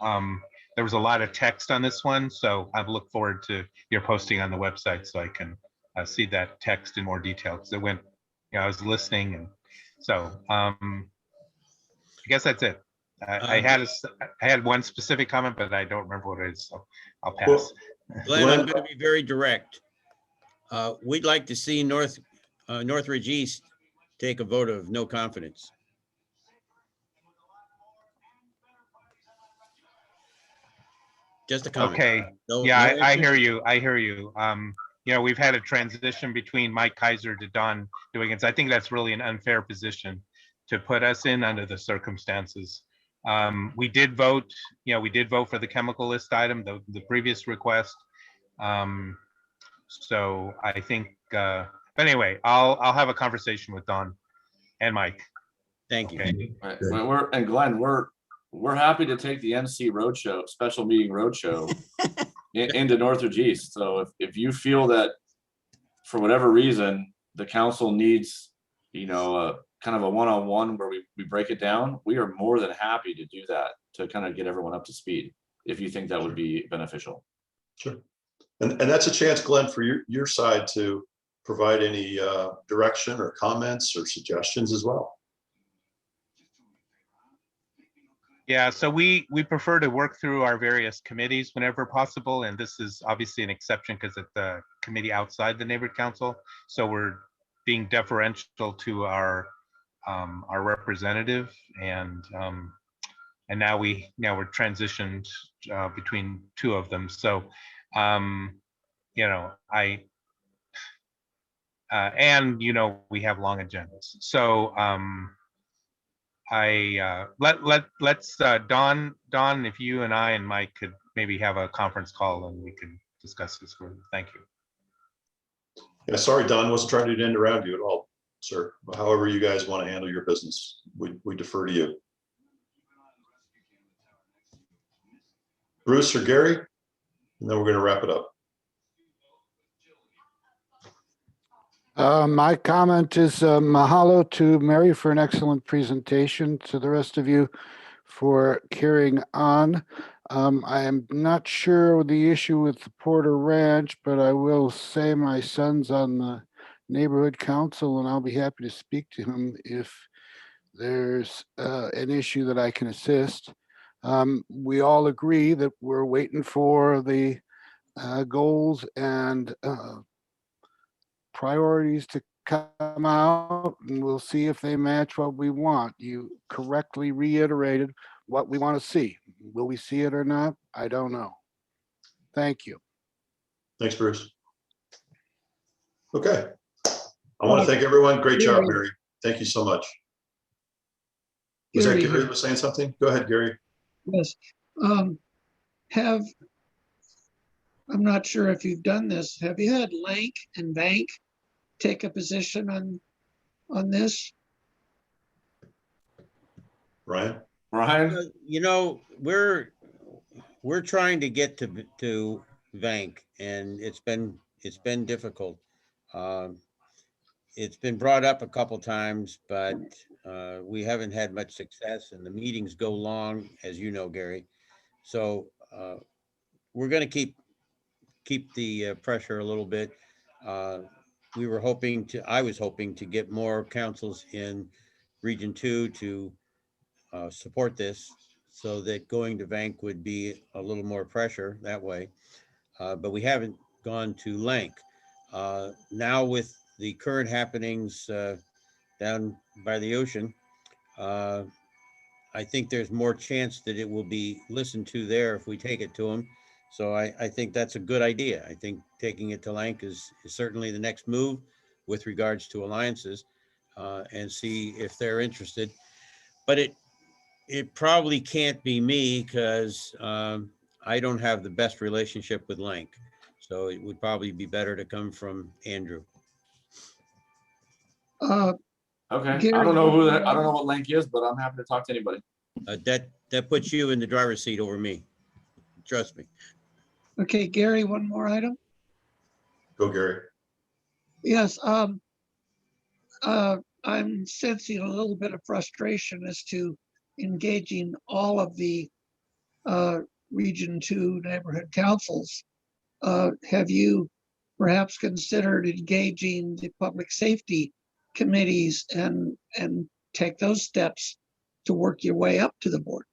Speaker 10: there was a lot of text on this one. So I look forward to your posting on the website so I can see that text in more detail, because it went, I was listening. And so I guess that's it. I had one specific comment, but I don't remember what it is. So I'll pass.
Speaker 1: Well,
Speaker 4: Glenn, I'm going to be very direct. We'd like to see Northridge East take a vote of no confidence. Just a comment.
Speaker 10: Okay.
Speaker 4: No,
Speaker 10: Yeah,
Speaker 4: no
Speaker 10: I
Speaker 4: interest.
Speaker 10: hear you. I hear you. We've had a transition between Mike Kaiser to Don doing it. So I think that's really an unfair position to put us in under the circumstances. We did vote, for the chemical list item, the previous request. So I think, but anyway, I'll have a conversation with Don and Mike.
Speaker 4: Thank you.
Speaker 10: Okay.
Speaker 3: Right. And Glenn, we're happy to take the NC Roadshow, special meeting roadshow into Northridge East. So if you feel that for whatever reason, the council needs, kind of a one-on-one where we break it down, we are more than happy to do that, to kind of get everyone up to speed, if you think that would be beneficial.
Speaker 1: Sure. And that's a chance, Glenn, for your side to provide any direction or comments or suggestions as well.
Speaker 10: Yeah, so we prefer to work through our various committees whenever possible, and this is obviously an exception because it's a committee outside the neighborhood council. So we're being deferential to our representative, and now we're transitioned between two of them. So we have long agendas. So let's Don, if you and I and Mike could maybe have a conference call and we can discuss this further. Thank you.
Speaker 1: Yeah, sorry, Don, wasn't trying to end around you at all, sir. However you guys want to handle your business, we defer to you. Bruce or Gary, and then we're going to wrap it up.
Speaker 11: My comment is mahalo to Mary for an excellent presentation, to the rest of you for carrying on. I am not sure the issue with the Porter Ranch, but I will say my son's on the neighborhood council and I'll be happy to speak to him if there's an issue that I can assist. We all agree that we're waiting for the goals and priorities to come out, and we'll see if they match what we want. You correctly reiterated what we want to see. Will we see it or not? I don't know. Thank you.
Speaker 1: Thanks, Bruce. Okay. I want to thank everyone. Great job,
Speaker 12: Gary.
Speaker 1: Mary. Thank you so much. Was that
Speaker 12: Gary
Speaker 1: Gary
Speaker 12: here.
Speaker 1: that was saying something? Go ahead, Gary.
Speaker 12: Yes. I'm not sure if you've done this. Have you had Lank and Bank take a position on this?
Speaker 1: Ryan?
Speaker 3: Ryan?
Speaker 4: You know, we're trying to get to Vank, and it's been difficult. It's been brought up a couple times, but we haven't had much success, and the meetings go long, as you know, Gary. So we're going to keep the pressure a little bit. I was hoping to get more councils in Region 2 to support this, so that going to Vank would be a little more pressure that way. But we haven't gone to Lank. Now with the current happenings down by the ocean, I think there's more chance that it will be listened to there if we take it to them. So I think that's a good idea. I think taking it to Lank is certainly the next move with regards to alliances, and see if they're interested. But it probably can't be me, because I don't have the best relationship with Lank. So it would probably be better to come from Andrew.
Speaker 3: Okay.
Speaker 12: Gary,
Speaker 3: I don't know I don't know what Link is, but I'm happy to talk to anybody.
Speaker 4: That puts you in the driver's seat over me. Trust me.
Speaker 12: Okay, Gary, one more item.
Speaker 1: Go, Gary.
Speaker 12: Yes, I'm sensing a little bit of frustration as to engaging all of the Region 2 neighborhood councils. Have you perhaps considered engaging the public safety committees and take those steps to work your way up to the board?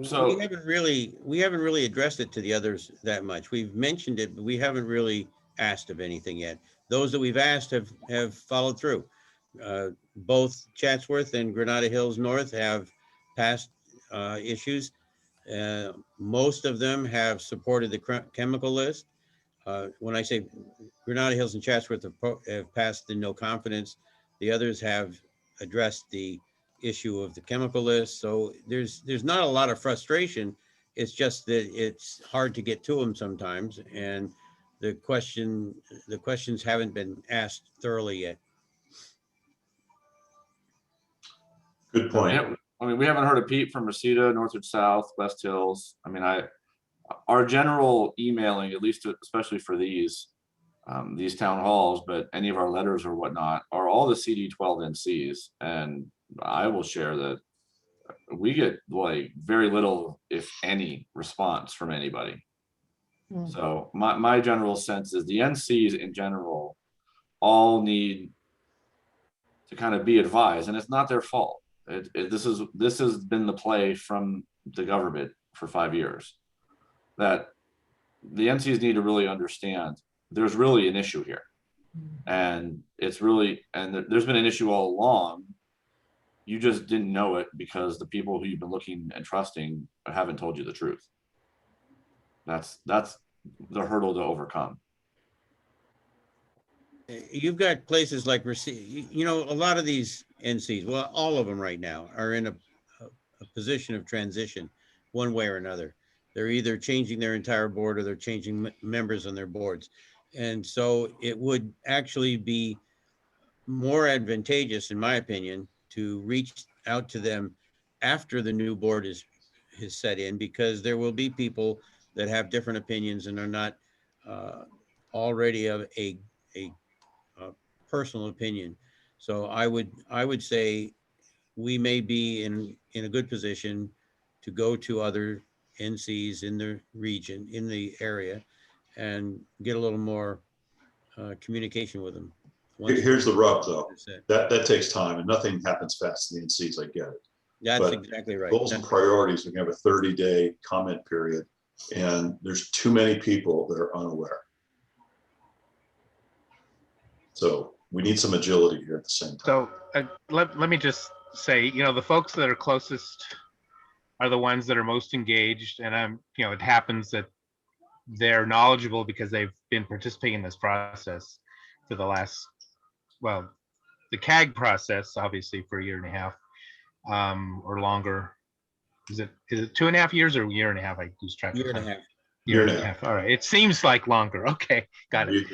Speaker 3: So
Speaker 4: we haven't really addressed it to the others that much. We've mentioned it, but we haven't really asked of anything yet. Those that we've asked have followed through. Both Chatsworth and Granada Hills North have passed issues. Most of them have supported the chemical list. When I say Granada Hills and Chatsworth have passed the no confidence, the others have addressed the issue of the chemical list. So there's not a lot of frustration. It's just that it's hard to get to them sometimes, and the questions haven't been asked thoroughly yet.
Speaker 1: Good point.
Speaker 3: I mean, we haven't heard of Pete from Reseda, Northwood South, West Hills. I mean, our general emailing, at least especially for these town halls, but any of our letters or whatnot, are all the CD12 NCs. And I will share that we get like very little, if any, response from anybody. So my general sense is the NCs in general all need to kind of be advised, and it's not their fault. This has been the play from the government for 5 years, that the NCs need to really understand there's really an issue here, and there's been an issue all along. You just didn't know it because the people who you've been looking and trusting haven't told you the truth. That's the hurdle to overcome.
Speaker 4: You've got places like Reseda, a lot of these NCs, well, all of them right now are in a position of transition one way or another. They're either changing their entire board or they're changing members on their boards. And so it would actually be more advantageous, in my opinion, to reach out to them after the new board is set in, because there will be people that have different opinions and are not already of a a personal opinion. So I would say we may be in a good position to go to other NCs in the region, in the area, and get a little more communication with them.
Speaker 1: Here's the rub, though.
Speaker 4: That.
Speaker 1: That takes time, and nothing happens fast in the NCs. I get it.
Speaker 4: That's
Speaker 1: But
Speaker 4: exactly right.
Speaker 1: Goals and priorities, we can have a 30-day comment period, and there's too many people that are unaware. So we need some agility here at the same time.
Speaker 10: So let me just say, the folks that are closest are the ones that are most engaged, and it happens that they're knowledgeable because they've been participating in this process for the last, well, the CAG process, obviously, for a year and a half or longer. Is it 2.5 years or a year and a half? I lose track.
Speaker 4: Year and a half.
Speaker 10: Year and a half. All right. It seems like longer. Okay, got it.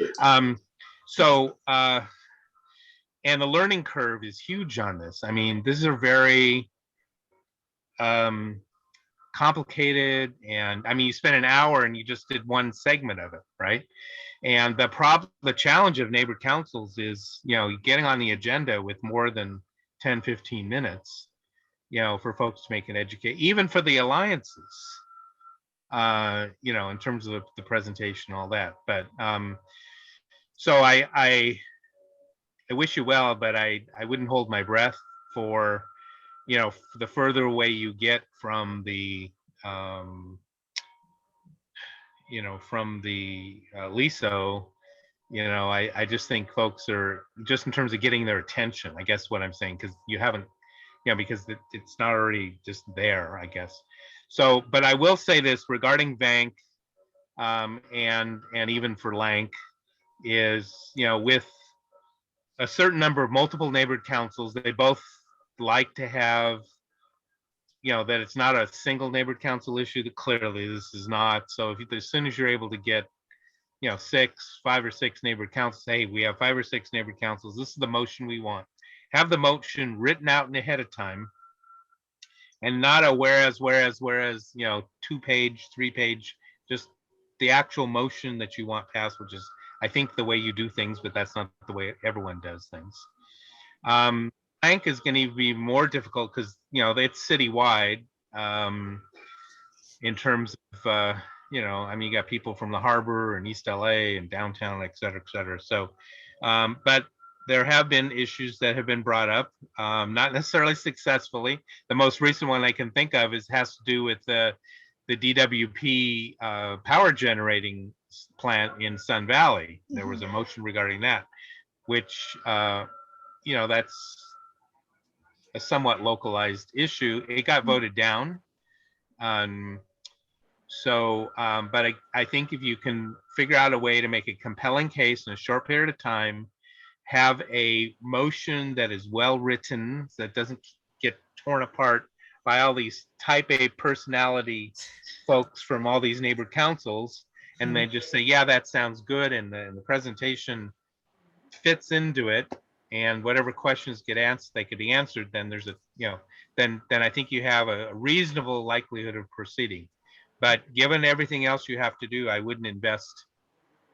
Speaker 10: And the learning curve is huge on this. I mean, this is a very complicated, and I mean, you spent an hour and you just did one segment of it, right? And the challenge of neighborhood councils is, getting on the agenda with more than 10, 15 minutes, for folks to make an educate, even for the alliances, in terms of the presentation, all that. But so I wish you well, but I wouldn't hold my breath for, the further away you get from the, LISO, I just think folks are, just in terms of getting their attention, I guess what I'm saying, because you haven't, because it's not already just there, I guess. So, but I will say this regarding VANC and even for LANC is, with a certain number of multiple neighborhood councils, they both like to have, that it's not a single neighborhood council issue. That clearly this is not. So if as soon as you're able to get, 5 or 6 neighborhood councils, hey, we have 5 or 6 neighborhood councils. This is the motion we want. Have the motion written out in ahead of time, and not a whereas, 2-page, 3-page, just the actual motion that you want passed, which is, I think, the way you do things, but that's not the way everyone does things. Bank is going to be more difficult because, it's citywide in terms of, I mean, you got people from the harbor and East LA and downtown, et cetera, et cetera. So, but there have been issues that have been brought up, not necessarily successfully. The most recent one I can think of has to do with the DWP power generating plant in Sun Valley. There was a motion regarding that, which, that's a somewhat localized issue. It got voted down. But I think if you can figure out a way to make a compelling case in a short period of time, have a motion that is well written, that doesn't get torn apart by all these type A personality folks from all these neighborhood councils, and they just say, yeah, that sounds good, and the presentation fits into it, and whatever questions get answered, they could be answered, then there's a, then I think you have a reasonable likelihood of proceeding. But given everything else you have to do, I wouldn't invest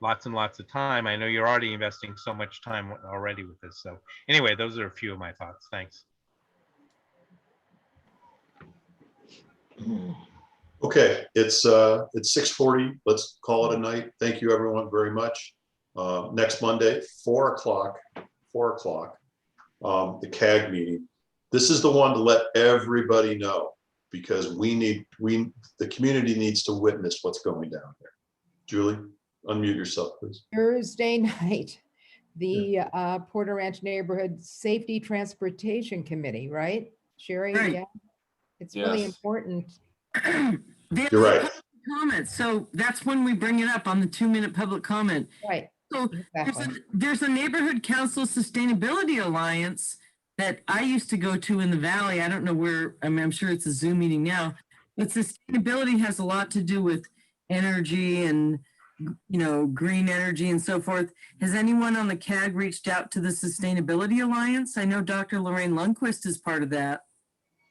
Speaker 10: lots and lots of time. I know you're already investing so much time already with this. So anyway, those are a few of my thoughts. Thanks.
Speaker 1: Okay, it's 6:40. Let's call it a night. Thank you, everyone, very much. Next Monday, 4 o'clock, the CAG meeting. This is the one to let everybody know, because the community needs to witness what's going down here. Julie, unmute yourself, please.
Speaker 7: Thursday night, the Porter Ranch Neighborhood Safety Transportation Committee, right? Sherry?
Speaker 5: Right.
Speaker 7: Yeah. It's really
Speaker 3: Yes.
Speaker 7: important.
Speaker 1: You're right.
Speaker 5: Comments. So that's when we bring it up on the 2-minute public comment.
Speaker 7: Right.
Speaker 5: So
Speaker 7: Exactly.
Speaker 5: there's a Neighborhood Council Sustainability Alliance that I used to go to in the Valley. I don't know where, I mean, I'm sure it's a Zoom meeting now, but sustainability has a lot to do with energy and, green energy and so forth. Has anyone on the CAG reached out to the Sustainability Alliance? I know Dr. Lorraine Lundquist is part of that.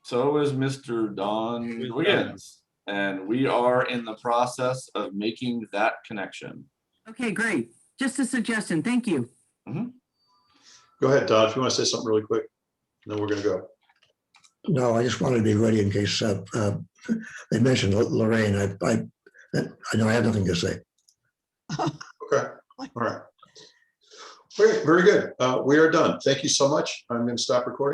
Speaker 3: So is Mr. Don Wiggins, and we are in the process of making that connection.
Speaker 5: Okay, great. Just a suggestion. Thank you.
Speaker 1: Go ahead, Todd, if you want to say something really quick, and then we're going to go.
Speaker 9: No, I just wanted to be ready in case they mentioned Lorraine. I know I have nothing to say.
Speaker 1: Okay, all right. Great, very good. We are done. Thank you so much. I'm going to stop recording.